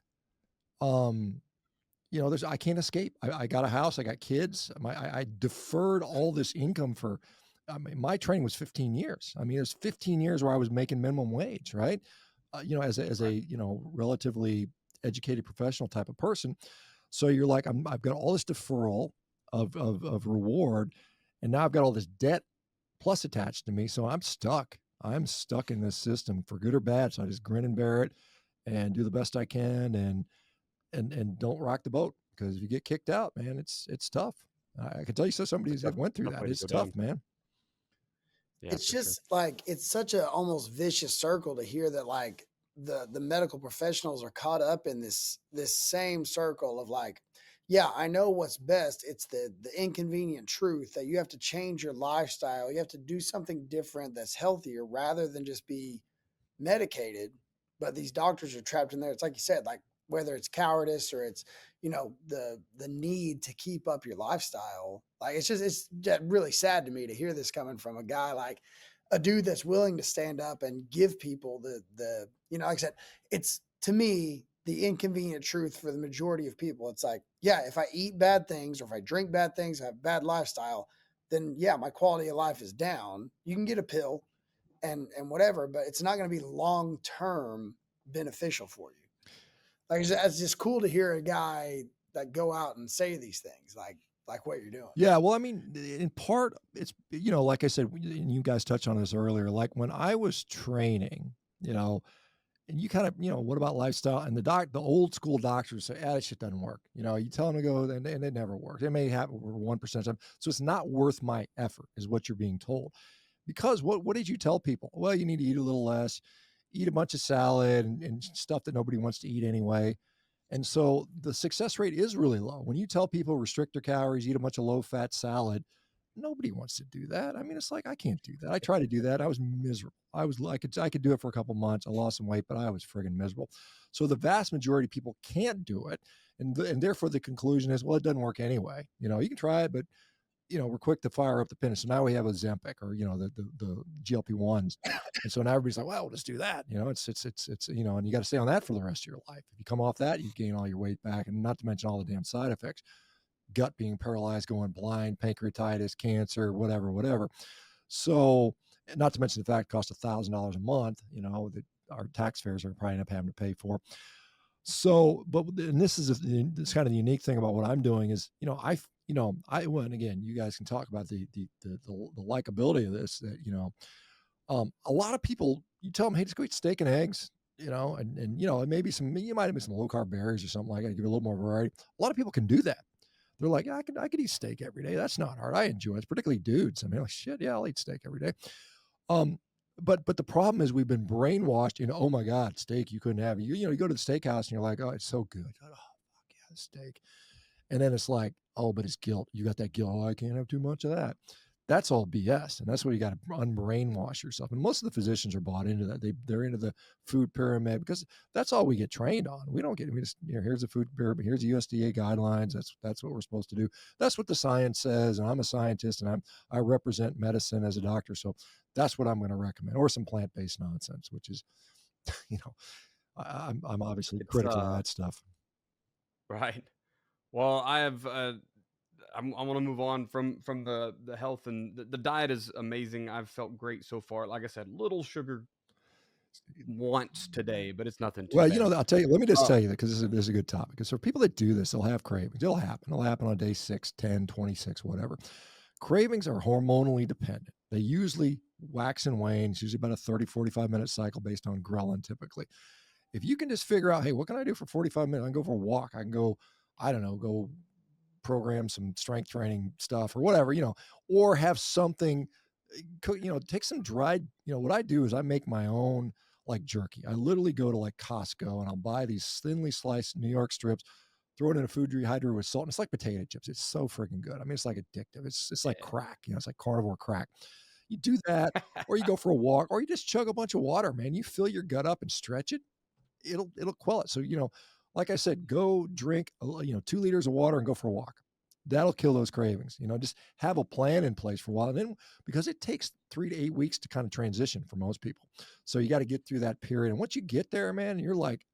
I can't escape. I got a house, I got kids. I deferred all this income for, my training was 15 years. I mean, it was 15 years where I was making minimum wage, right? As a relatively educated professional type of person. So you're like, I've got all this deferral of reward, and now I've got all this debt plus attached to me. So I'm stuck. I'm stuck in this system for good or bad. So I just grin and bear it and do the best I can and don't rock the boat, because if you get kicked out, man, it's tough. I can tell you, somebody that went through that. It's tough, man. Yeah, it's just like, it's such a almost vicious circle to hear that, like, the medical professionals are caught up in this same circle of like, yeah, I know what's best. It's the inconvenient truth that you have to change your lifestyle. You have to do something different that's healthier rather than just be medicated. But these doctors are trapped in there. It's like you said, like, whether it's cowardice or it's, the need to keep up your lifestyle. Like, it's really sad to me to hear this coming from a guy, like a dude that's willing to stand up and give people like I said, it's, to me, the inconvenient truth for the majority of people. It's like, yeah, if I eat bad things or if I drink bad things, have bad lifestyle, then yeah, my quality of life is down. You can get a pill and whatever, but it's not going to be long-term beneficial for you. Like, it's just cool to hear a guy that go out and say these things like what you're doing. Yeah. Well, I mean, in part, it's, like I said, and you guys touched on this earlier, like when I was training, and you kind of, what about lifestyle? And the old school doctors say, that shit doesn't work. You tell them to go, and it never works. It may happen 1% of the time. So it's not worth my effort, is what you're being told. Because what did you tell people? Well, you need to eat a little less, eat a bunch of salad and stuff that nobody wants to eat anyway. And so the success rate is really low. When you tell people restrict their calories, eat a bunch of low-fat salad, nobody wants to do that. I mean, it's like, I can't do that. I tried to do that. I was miserable. I could do it for a couple months. I lost some weight, but I was friggin' miserable. So the vast majority of people can't do it. And therefore the conclusion is, well, it doesn't work anyway. You can try it, but we're quick to fire up the pin. So now we have Ozempic or, the GLP-1s. And so now everybody's like, well, we'll just do that. It's and you got to stay on that for the rest of your life. If you come off that, you gain all your weight back, and not to mention all the damn side effects, gut being paralyzed, going blind, pancreatitis, cancer, whatever. So, not to mention the fact it costs $1,000 a month, that our taxpayers are probably end up having to pay for. So, and this kind of the unique thing about what I'm doing is, and again, you guys can talk about the likability of this, that, a lot of people, you tell them, hey, just go eat steak and eggs, and maybe you might have some low carb berries or something like that, give it a little more variety. A lot of people can do that. They're like, yeah, I could eat steak every day. That's not hard. I enjoy it, particularly dudes. I mean, like, shit, yeah, I'll eat steak every day. But the problem is we've been brainwashed, oh my God, steak, you couldn't have it. You go to the steakhouse and you're like, oh, it's so good. Oh, fuck yeah, steak. And then it's like, oh, but it's guilt. You got that guilt. Oh, I can't have too much of that. That's all BS. And that's where you got to unbrainwash yourself. And most of the physicians are bought into that. They're into the food pyramid, because that's all we get trained on. We don't here's the food pyramid. Here's the USDA guidelines. That's what we're supposed to do. That's what the science says. And I'm a scientist, and I represent medicine as a doctor. So that's what I'm going to recommend, or some plant-based nonsense, which is, I'm obviously critical of that stuff. Right. Well, I have, I want to move on from the health, and the diet is amazing. I've felt great so far. Like I said, little sugar once today, but it's nothing too bad. I'll tell you, let me just tell you that, because this is a good topic. Because for people that do this, they'll have cravings. It'll happen on day 6, 10, 26, whatever. Cravings are hormonally dependent. They usually wax and wane. It's usually about a 30, 45-minute cycle based on ghrelin typically. If you can just figure out, hey, what can I do for 45 minutes? I can go for a walk. I can go, I don't know, go program some strength training stuff or whatever, or have something, take some dried, what I do is I make my own like jerky. I literally go to like Costco and I'll buy these thinly sliced New York strips, throw it in a food dehydrator with salt. And it's like potato chips. It's so freaking good. I mean, it's like addictive. It's like crack, it's like carnivore crack. You do that, or you go for a walk, or you just chug a bunch of water, man. You fill your gut up and stretch it. It'll quell it. So, like I said, go drink 2 liters of water and go for a walk. That'll kill those cravings. Just have a plan in place for a while. And then, because it takes 3 to 8 weeks to kind of transition for most people. So you got to get through that period. And once you get there, man, you're like,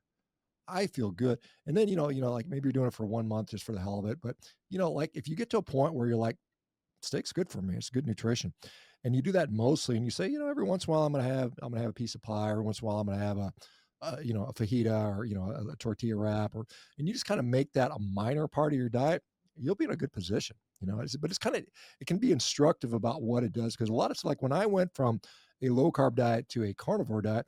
I feel good. And then, like maybe you're doing it for 1 month just for the hell of it. But, like if you get to a point where you're like, steak's good for me, it's good nutrition. And you do that mostly, and you say, every once in a while I'm going to have a piece of pie. Every once in a while I'm going to have a fajita, or, a tortilla wrap, and you just kind of make that a minor part of your diet, you'll be in a good position, but it can be instructive about what it does. Because a lot of, like when I went from a low carb diet to a carnivore diet,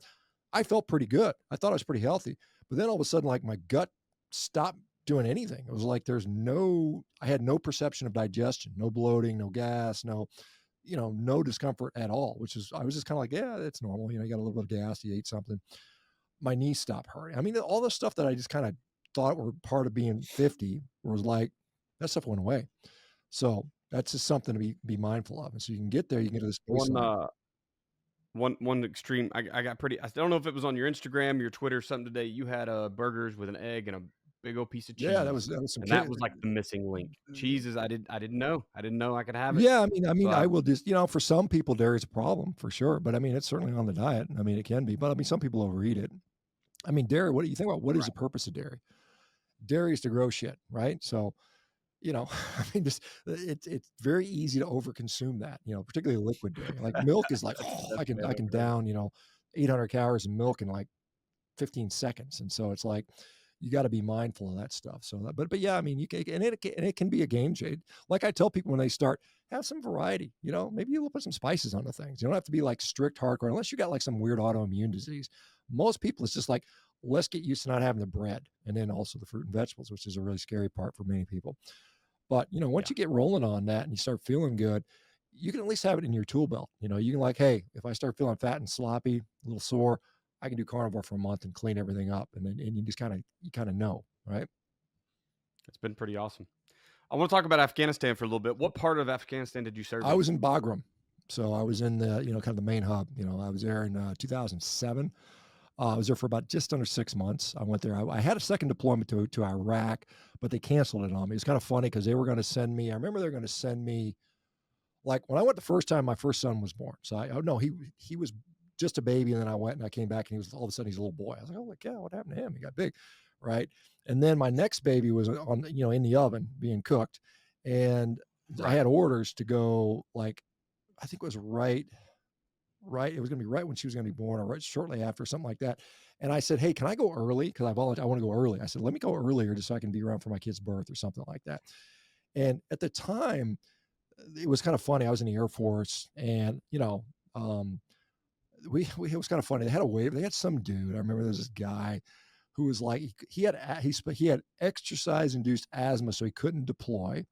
I felt pretty good. I thought I was pretty healthy, but then all of a sudden, like my gut stopped doing anything. It was like, I had no perception of digestion, no bloating, no gas, no discomfort at all, I was just kind of like, yeah, that's normal. You got a little bit of gas, you ate something. My knees stopped hurting. I mean, all the stuff that I just kind of thought were part of being 50 was like, that stuff went away. So that's just something to be mindful of. And so you can get there, you can get to this baseline. One extreme. I got pretty. I don't know if it was on your Instagram, your Twitter, something today. You had burgers with an egg and a big old piece of cheese. Yeah, that was some. And that was like the missing link. Cheese I didn't know I could have it. Yeah, I mean, I will just, for some people dairy is a problem for sure, but I mean, it's certainly on the diet. I mean, it can be, but I mean, some people overeat it. I mean, dairy. What do you think about? What is the purpose of dairy? Dairy is to grow shit, right? So, I mean, it's very easy to overconsume that, particularly liquid dairy. Like milk is like, I can down, 800 calories of milk in like 15 seconds. And so it's like, you got to be mindful of that stuff. So, but yeah, I mean, you can, and it can be a game changer. Like I tell people when they start, have some variety, maybe you'll put some spices onto things. You don't have to be like strict hardcore, unless you got like some weird autoimmune disease. Most people, it's just like, let's get used to not having the bread, and then also the fruit and vegetables, which is a really scary part for many people. But, once you get rolling on that and you start feeling good, you can at least have it in your tool belt. You can like, hey, if I start feeling fat and sloppy, a little sore, I can do carnivore for a month and clean everything up. And then you just kind of know, right? It's been pretty awesome. I want to talk about Afghanistan for a little bit. What part of Afghanistan did you serve in? I was in Bagram. So I was in the, kind of the main hub. I was there in 2007. I was there for about just under 6 months. I went there. I had a second deployment to Iraq, but they canceled it on me. It's kind of funny because they were going to send me. I remember they were going to send me, like when I went the first time, my first son was born. So he was just a baby, and then I went and I came back, and he was all of a sudden he's a little boy. I was like, oh my God, what happened to him? He got big, right? And then my next baby was on, in the oven being cooked, and I had orders to go, like, I think it was right. It was going to be right when she was going to be born, or right shortly after, something like that. And I said, hey, can I go early? Because I want to go early. I said, let me go earlier just so I can be around for my kid's birth or something like that. And at the time, it was kind of funny. I was in the Air Force, and it was kind of funny. They had a waiver. They had some dude. I remember there was this guy who was like, he had exercise-induced asthma, so he couldn't deploy,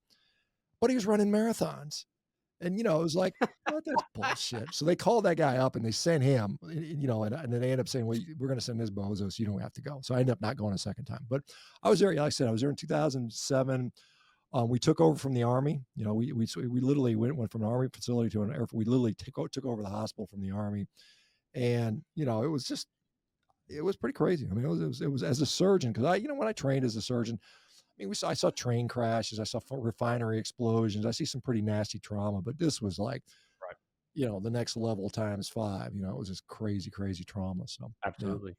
but he was running marathons. And, it was like, oh, that's bullshit. So they called that guy up and they sent him, and then they ended up saying, well, we're going to send this bozo, so you don't have to go. So I ended up not going a second time. But I was there, like I said, I was there in 2007. We took over from the Army. We literally went from an Army facility to an Air Force. We literally took over the hospital from the Army. And, it was pretty crazy. I mean, it was as a surgeon, because when I trained as a surgeon, I mean, I saw train crashes, I saw refinery explosions, I see some pretty nasty trauma, but this was like, the next level times 5. It was just crazy, crazy trauma. So absolutely.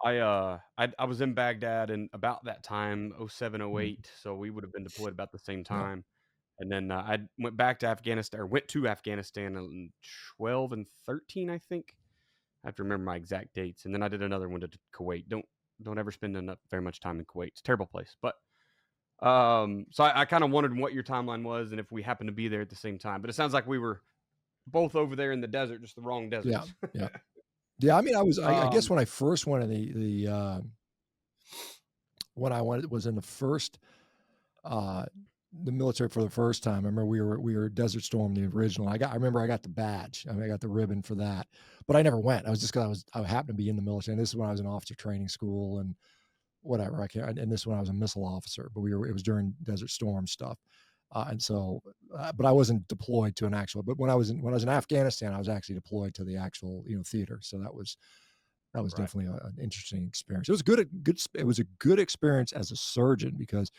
Yeah. I was in Baghdad in about that time, 07, 08. So we would have been deployed about the same time. Yeah. And then I went to Afghanistan in 12 and 13, I think. I have to remember my exact dates. And then I did another one to Kuwait. Don't ever spend very much time in Kuwait. It's a terrible place. But so I kind of wondered what your timeline was and if we happened to be there at the same time. But it sounds like we were both over there in the desert, just the wrong desert. Yeah. I mean, I guess when I first went in when I went, it was in the first, the military for the first time. I remember we were Desert Storm, the original. I remember I got the badge. I mean, I got the ribbon for that, but I never went. I was just because I happened to be in the military. And this is when I was in officer training school and whatever. And this is when I was a missile officer, but it was during Desert Storm stuff. And so, but I wasn't deployed to an actual, but when I was in Afghanistan, I was actually deployed to the actual, theater. So that was That was Right. definitely an interesting experience. It was good. It was a good experience as a surgeon because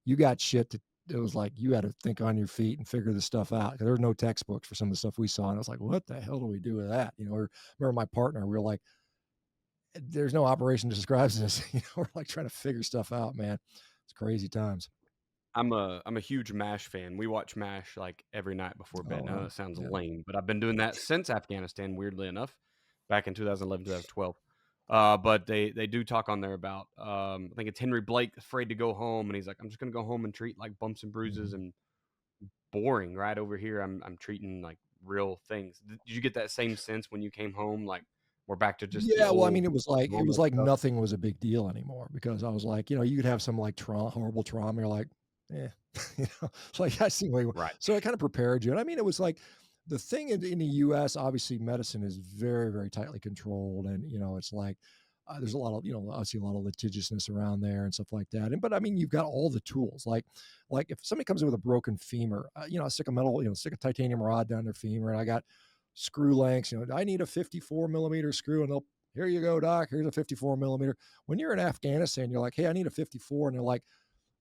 you got shit that it was like you had to think on your feet and figure this stuff out. There were no textbooks for some of the stuff we saw, and I was like, "What the hell do we do with that?" Remember my partner. We were like, "There's no operation that describes this." We're like trying to figure stuff out, man. It's crazy times. I'm a huge MASH fan. We watch MASH like every night before bed. Oh, Now that sounds yeah. lame, but I've been doing that since Afghanistan, weirdly enough, back in 2011, 2012. But they do talk on there about I think it's Henry Blake afraid to go home, and he's like, I'm just gonna go home and treat like bumps and bruises Mhm. and boring. Right over here, I'm treating like real things. Did you get that same sense when you came home? Like we're back to just the Yeah, well, I mean, old it was normal like stuff. nothing was a big deal anymore because I was like, you could have some like horrible trauma. You're like, eh, it's like I see. Right. So it kind of prepared you. And I mean, it was like the thing in the U.S. Obviously, medicine is very, very tightly controlled, and it's like there's a lot of obviously a lot of litigiousness around there and stuff like that. But I mean, you've got all the tools. Like if somebody comes in with a broken femur, I stick a stick a titanium rod down their femur, and I got screw lengths. I need a 54 millimeter screw, and they'll, here you go, doc. Here's a 54 millimeter. When you're in Afghanistan, you're like, hey, I need a 54, and they're like,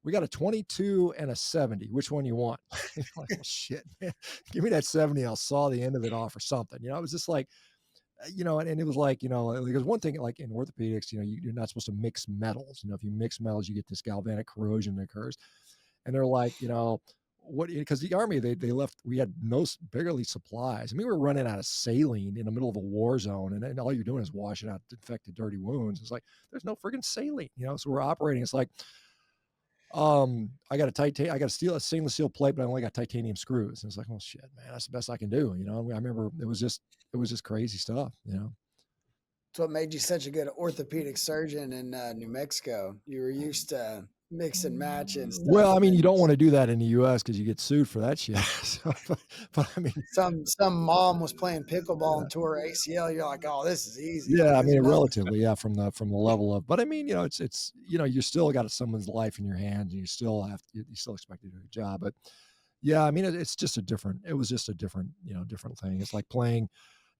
we got a 22 and a 70. Which one you want? You're like, well, shit, man, give me that 70. I'll saw the end of it off or something. It was just like, and it was like, because one thing, like in orthopedics, you're not supposed to mix metals. If you mix metals, you get this galvanic corrosion that occurs. And they're like, what? Because the army, they left, we had barely supplies. I mean, we were running out of saline in the middle of a war zone, and all you're doing is washing out infected, dirty wounds. It's like there's no friggin' saline, So we're operating. It's like, I got a stainless steel plate, but I only got titanium screws. And it's like, well, shit, man, that's the best I can do. I remember it was just crazy stuff. It's what made you such a good orthopedic surgeon in New Mexico. You were used to mix and match and Well, stuff, I and mean, you then don't want to do that in the U.S. because you get sued for that shit. So, but I mean, some mom was playing pickleball and tore her ACL. You're like, oh, this is easy. yeah, I There's mean, nothing. relatively, yeah, from the level of, but I mean, it's you still got someone's life in your hands, and you still expect to do a job. But yeah, I mean, it was just a different, different thing. It's like playing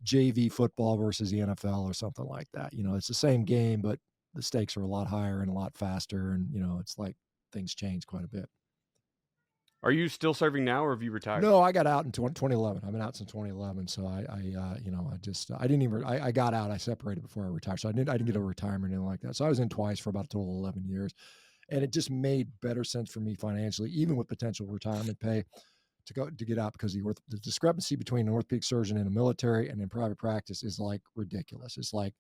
JV football versus the NFL or something like that. It's the same game, but the stakes are a lot higher and a lot faster, and it's like things change quite a bit. Are you still serving now, or have you retired? No, I got out in 2011. I've been out since 2011. So I didn't even, I got out, I separated before I retired. So I didn't get a retirement or anything like that. So I was in twice for about a total of 11 years. And it just made better sense for me financially, even with potential retirement pay, to get out, because the discrepancy between an orthopedic surgeon in the military and in private practice is like ridiculous. It's like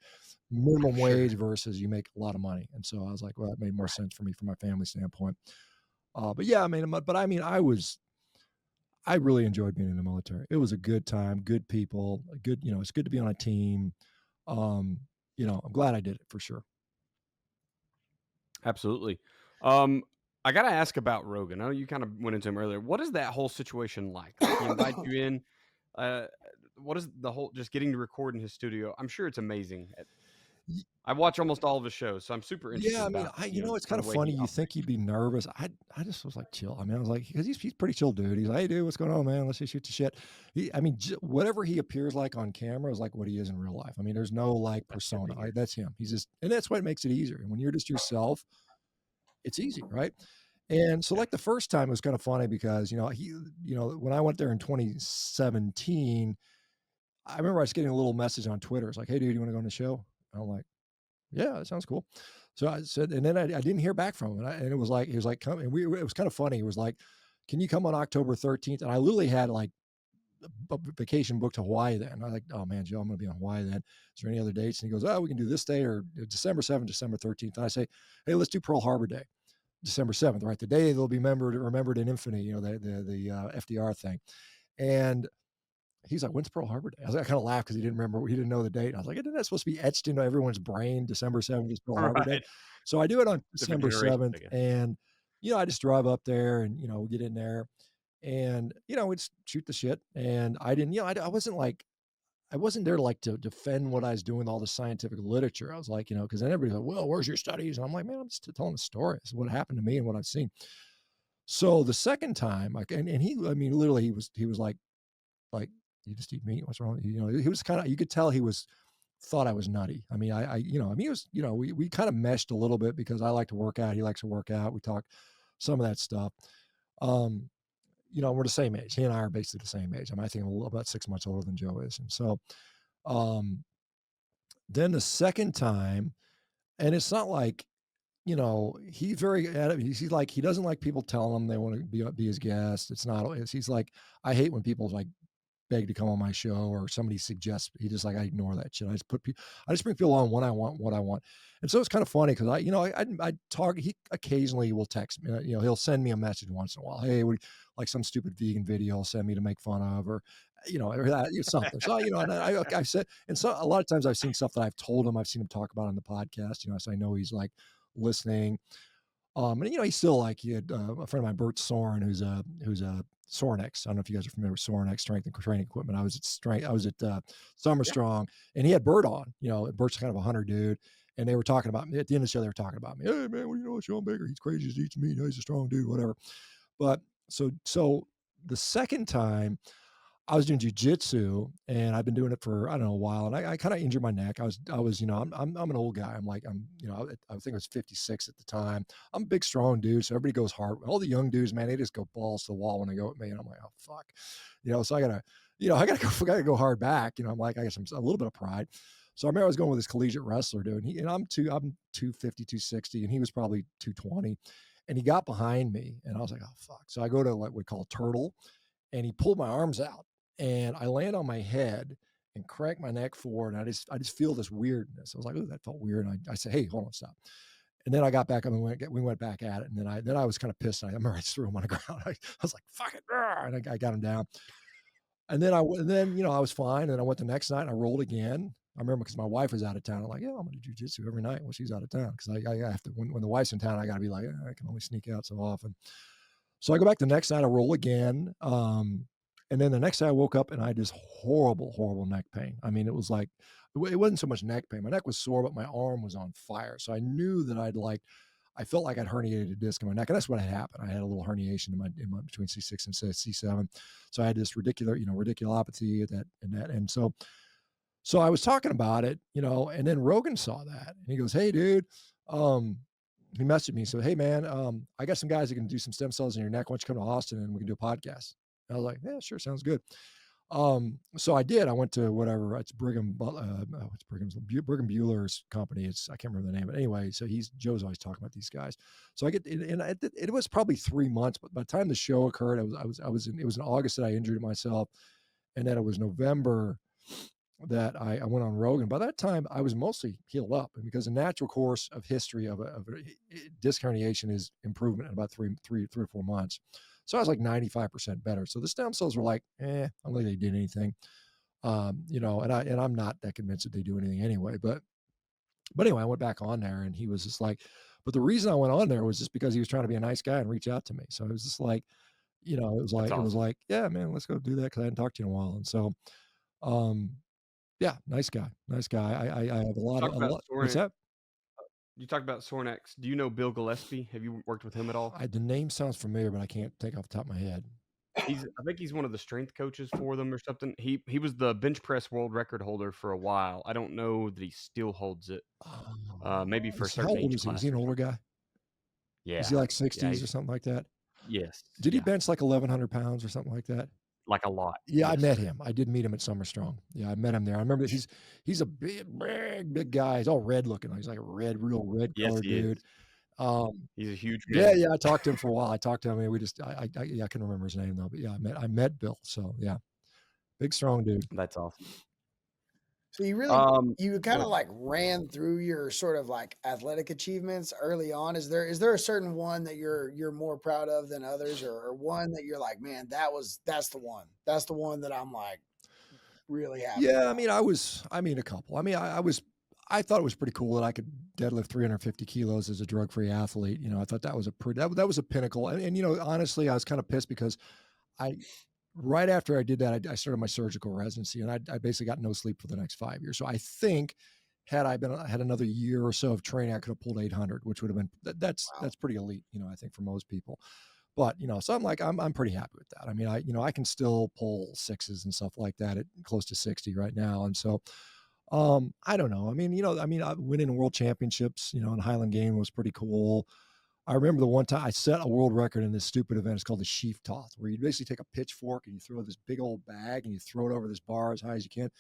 minimum Sure. wage versus you make a lot of money. And so I was like, well, that made more Right. sense for me from my family standpoint. But yeah, I mean, I really enjoyed being in the military. It was a good time, good people, it's good to be on a team. Um, I'm glad I did it for sure. Absolutely. I gotta ask about Rogan. I know you kind of went into him earlier. What is that whole situation like? Like he invites you in. Uh, what is the whole just getting to record in his studio? I'm sure it's amazing. I watch almost all of his shows, so I'm super Yeah, interested I mean, about it's kind kind of of the way funny. he You think operates. he'd be nervous. I just was like chill. I mean, I was like, because he's pretty chill dude. He's like, hey dude, what's going on, man? Let's just shoot the shit. I mean, whatever he appears like on camera is like what he is in real life. I mean, there's no like That's good persona. to hear. That's him. He's just, and that's what makes it easier. And when you're just yourself, it's easy, right? And so, Yeah. like the first time, it was kind of funny because when I went there in 2017, I remember I was getting a little message on Twitter. It's like, hey dude, you want to go on the show? And I'm like, yeah, that sounds cool. So I said, and then I didn't hear back from him. And it was like, he was like, come, and it was kind of funny. It was like, can you come on October 13th? And I literally had like a vacation booked to Hawaii then. I was like, oh man, Joe, I'm going to be on Hawaii then. Is there any other dates? And he goes, oh, we can do this day or December 7th, December 13th. And I say, hey, let's do Pearl Harbor Day, December 7th, right? The day they'll be remembered in infamy, the FDR thing. And he's like, when's Pearl Harbor Day? I kind of laughed because he didn't know the date. And I was like, isn't that supposed to be etched into everyone's brain? December 7th is Pearl Harbor Day. Right. So I do it on Different December generations, 7th. I guess. And, I just drive up there and, we get in there and, we just shoot the shit. And I didn't, I wasn't there like to defend what I was doing with all the scientific literature. I was like, because then everybody's like, well, where's your studies? And I'm like, man, I'm just telling a story. This is what happened to me and what I've seen. So the second time, like, and he, I mean, literally he was like, you just eat meat. What's wrong? He was kind of, you could tell he was thought I was nutty. I mean, he was, we kind of meshed a little bit because I like to work out. He likes to work out. We talk some of that stuff. We're the same age. He and I are basically the same age. I think about 6 months older than Joe is. And so, then the second time, and it's not like, he's very he's like, he doesn't like people telling him they want to be his guest. He's like, I hate when people like beg to come on my show or somebody suggests. He just like, I ignore that shit. I just bring people on when I want, what I want. And so it's kind of funny because I talk. He occasionally will text me. He'll send me a message once in a while. Hey, like some stupid vegan video he'll send me to make fun of, or something. So and I said, and so a lot of times I've seen stuff that I've told him. I've seen him talk about on the podcast. So I know he's like listening. And he's still like, he had a friend of mine, Bert Soren, who's a Sornex. I don't know if you guys are familiar with Sornex strength and training equipment. I was at Summer Strong, and he had Bert on. Bert's kind of a hunter dude, and they were talking about me at the end of the show. They were talking about me. Hey man, what do you know about Shawn Baker? He's crazy. He eats meat. He's a strong dude. Whatever. But so the second time, I was doing jujitsu, and I've been doing it for, I don't know, a while. And I kind of injured my neck. I was, I'm an old guy. I think I was 56 at the time. I'm a big, strong dude. So everybody goes hard. All the young dudes, man, they just go balls to the wall when they go at me. And I'm like, oh, fuck. So I gotta go hard back. I'm like, I guess I'm a little bit of pride. So I remember I was going with this collegiate wrestler, dude. And I'm 250, 260, and he was probably 220. And he got behind me, and I was like, oh, fuck. So I go to what we call turtle, and he pulled my arms out. And I land on my head and crank my neck forward. And I just feel this weirdness. I was like, oh, that felt weird. And I said, hey, hold on, stop. And then I got back up and we went back at it. And then I was kind of pissed. I remember I threw him on the ground. I was like, fuck it. And I got him down. And then I was fine. And then I went the next night and I rolled again. I remember because my wife was out of town. I'm like, yeah, I'm going to do jujitsu every night when she's out of town. Because I have to, when the wife's in town, I got to be like, I can only sneak out so often. So I go back the next night, I roll again. And then the next day I woke up and I had this horrible, horrible neck pain. I mean, it was like, it wasn't so much neck pain. My neck was sore, but my arm was on fire. So I knew that I felt like I'd herniated a disc in my neck. And that's what had happened. I had a little herniation in my between C6 and C7. So I had this radiculopathy at that. And so I was talking about it, and then Rogan saw that and he goes, hey dude, he messaged me. So, hey man, I got some guys that can do some stem cells in your neck. Why don't you come to Austin and we can do a podcast? I was like, yeah, sure. Sounds good. So I did, I went to whatever, it's Brigham Bueller's company. I can't remember the name, but anyway, so Joe's always talking about these guys. So it was probably 3 months, but by the time the show occurred, it was in August that I injured myself. And then it was November that I went on Rogan. By that time I was mostly healed up, and because the natural course of history of a disc herniation is improvement in about 3 to 4 months. So I was like 95% better. So the stem cells were like, I don't think they did anything. And I'm not that convinced that they do anything anyway. But anyway, I went back on there and he was just like, but the reason I went on there was just because he was trying to be a nice guy and reach out to me. So it was just like, it was like, yeah, man, let's go do that because I hadn't talked to you in a while. And so, yeah, nice guy. I have a lot of what's that? You talked about Sornex. Do you know Bill Gillespie? Have you worked with him at all? The name sounds familiar, but I can't think off the top of my head. I think he's one of the strength coaches for them or something. He was the bench press world record holder for a while. I don't know that he still holds it. Maybe for certain age classes. Is he an older guy? Yeah. Is he like 60s or something like that? Yes. Did he bench like 1,100 pounds or something like that? Like a lot. Yeah, yes. I met him. I did meet him at Summer Strong. Yeah, I met him there. I remember that he's a big guy. He's all red looking. He's like a real red color dude. He's a huge man. Yeah. I talked to him for a while. I talked to him. I can remember his name though. But yeah, I met Bill. So yeah, big strong dude. That's awesome. So you really you kind of like ran through your sort of like athletic achievements early on. Is there a certain one that you're more proud of than others, or one that you're like, man, that's the one that I'm like really happy Yeah, about? I mean a couple. I thought it was pretty cool that I could deadlift 350 kilos as a drug-free athlete. I thought that was that was a pinnacle. And honestly, I was kind of pissed because right after I did that, I started my surgical residency, and I basically got no sleep for the next 5 years. So I think had I had another year or so of training, I could have pulled 800, which would have been, that's pretty elite, I think for most people. But, so I'm like, I'm pretty happy with that. I mean, I can still pull sixes and stuff like that at close to 60 right now. And so, I don't know. I mean, winning world championships, in Highland Game was pretty cool. I remember the one time I set a world record in this stupid event. It's called the sheaf toss, where you basically take a pitchfork and you throw this big old bag and you throw it over this bar as high as you can.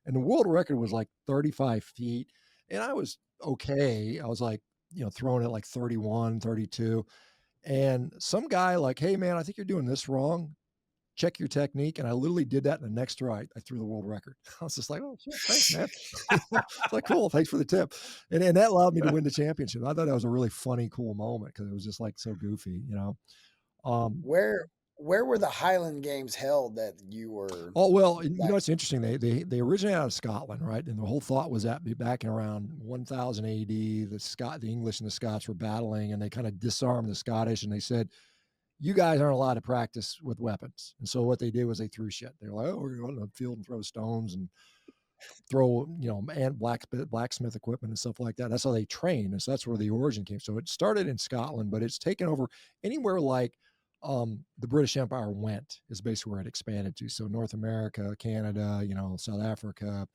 And the world record was like 35 feet. And I was okay. I was like, throwing it like 31, 32. And some guy like, hey man, I think you're doing this wrong. Check your technique. And I literally did that. And the next throw, I threw the world record. I was just like, oh, shit, thanks, man. It's like, cool. Thanks for the tip. And that allowed me to win the championship. I thought that was a really funny, cool moment because it was just like so goofy, Where were the Highland Games held that you were? Oh, well, it's interesting. They originated out of Scotland, right? And the whole thought was that back in around 1000 AD, the English and the Scots were battling, and they kind of disarmed the Scottish, and they said, you guys aren't allowed to practice with weapons. And so what they did was they threw shit. They were like, oh, we're going to go to the field and throw stones and throw, and blacksmith equipment and stuff like that. That's how they trained. And so that's where the origin came. So it started in Scotland, but it's taken over anywhere like the British Empire went is basically where it expanded to. So North America, Canada, South Africa,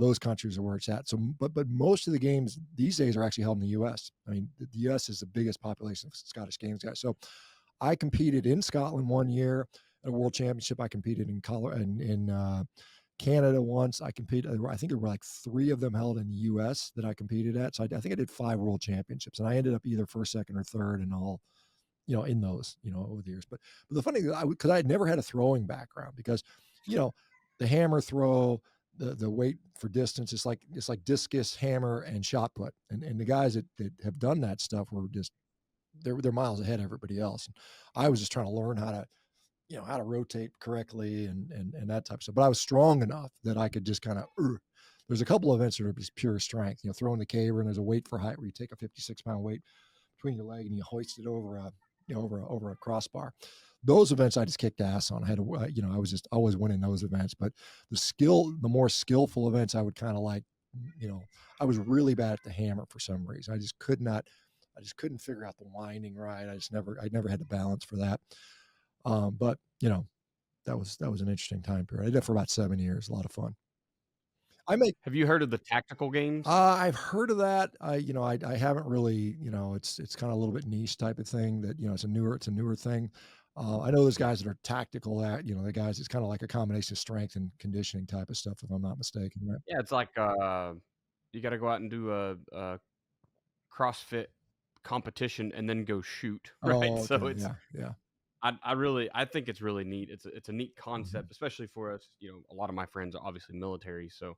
those countries are where it's at. So, but most of the games these days are actually held in the U.S. I mean, the U.S. is the biggest population of Scottish Games guys. So I competed in Scotland one year at a world championship. I competed in Canada once. I competed, I think there were like 3 of them held in the U.S. that I competed at. So I think I did 5 world championships, and I ended up either first, second, or third in all, in those, over the years. But the funny thing, because I had never had a throwing background, because, the hammer throw, the weight for distance, it's like discus, hammer, and shot put. And the guys that have done that stuff were just, they're miles ahead of everybody else. And I was just trying to learn how to rotate correctly and that type of stuff. But I was strong enough that I could just kind of, there's a couple of events that are just pure strength, throwing the caber, and there's a weight for height where you take a 56-pound weight between your leg and you hoist it over a crossbar. Those events I just kicked ass on. I had to, I was just always winning those events. But the more skillful events, I would kind of like, I was really bad at the hammer for some reason. I just couldn't figure out the winding right. I never had the balance for that. But that was an interesting time period. I did it for about 7 years. A lot of fun. Have you heard of the tactical games? I've heard of that. I haven't really, it's kind of a little bit niche type of thing that, it's a newer thing. I know there's guys that are tactical at, the guys, it's kind of like a combination of strength and conditioning type of stuff, if I'm not mistaken. Right? Yeah, it's like you got to go out and do a CrossFit competition and then go shoot, right? Oh, okay. So it's yeah. I think it's really neat. It's a neat concept, especially for us. A lot of my friends are obviously military, so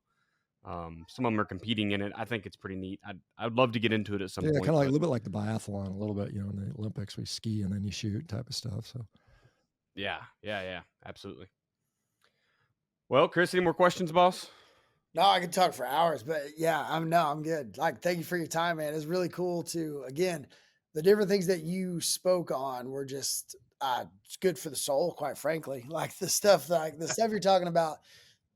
some of them are competing in it. I think it's pretty neat. I'd love to get into it at some point. Yeah, kind of like a little bit like the biathlon, a little bit. In the Olympics, we ski and then you shoot type of stuff. So yeah, absolutely. Well, Chris, any more questions, boss? No, I could talk for hours, but yeah, I'm good. Like, thank you for your time, man. It's really cool to, again, the different things that you spoke on were just it's good for the soul, quite frankly. Like the stuff you're talking about.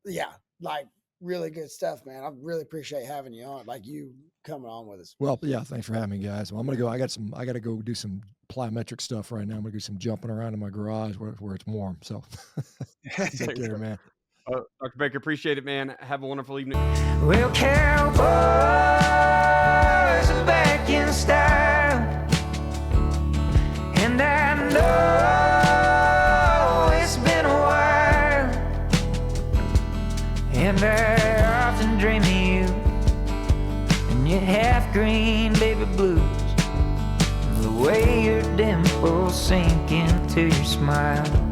Yeah. Like really good stuff, man. I really appreciate having you on, like you coming on with us. Well, yeah, thanks for having me, guys. Well, I'm going to go, I got to go do some plyometric stuff right now. I'm going to do some jumping around in my garage where it's warm. So take care, man. Dr. Baker, appreciate it, man. Have a wonderful evening. Well, cowboys are back in style, and I know it's been a while, and I often dream of you and your half green baby blues, the way your dimples sink into your smile.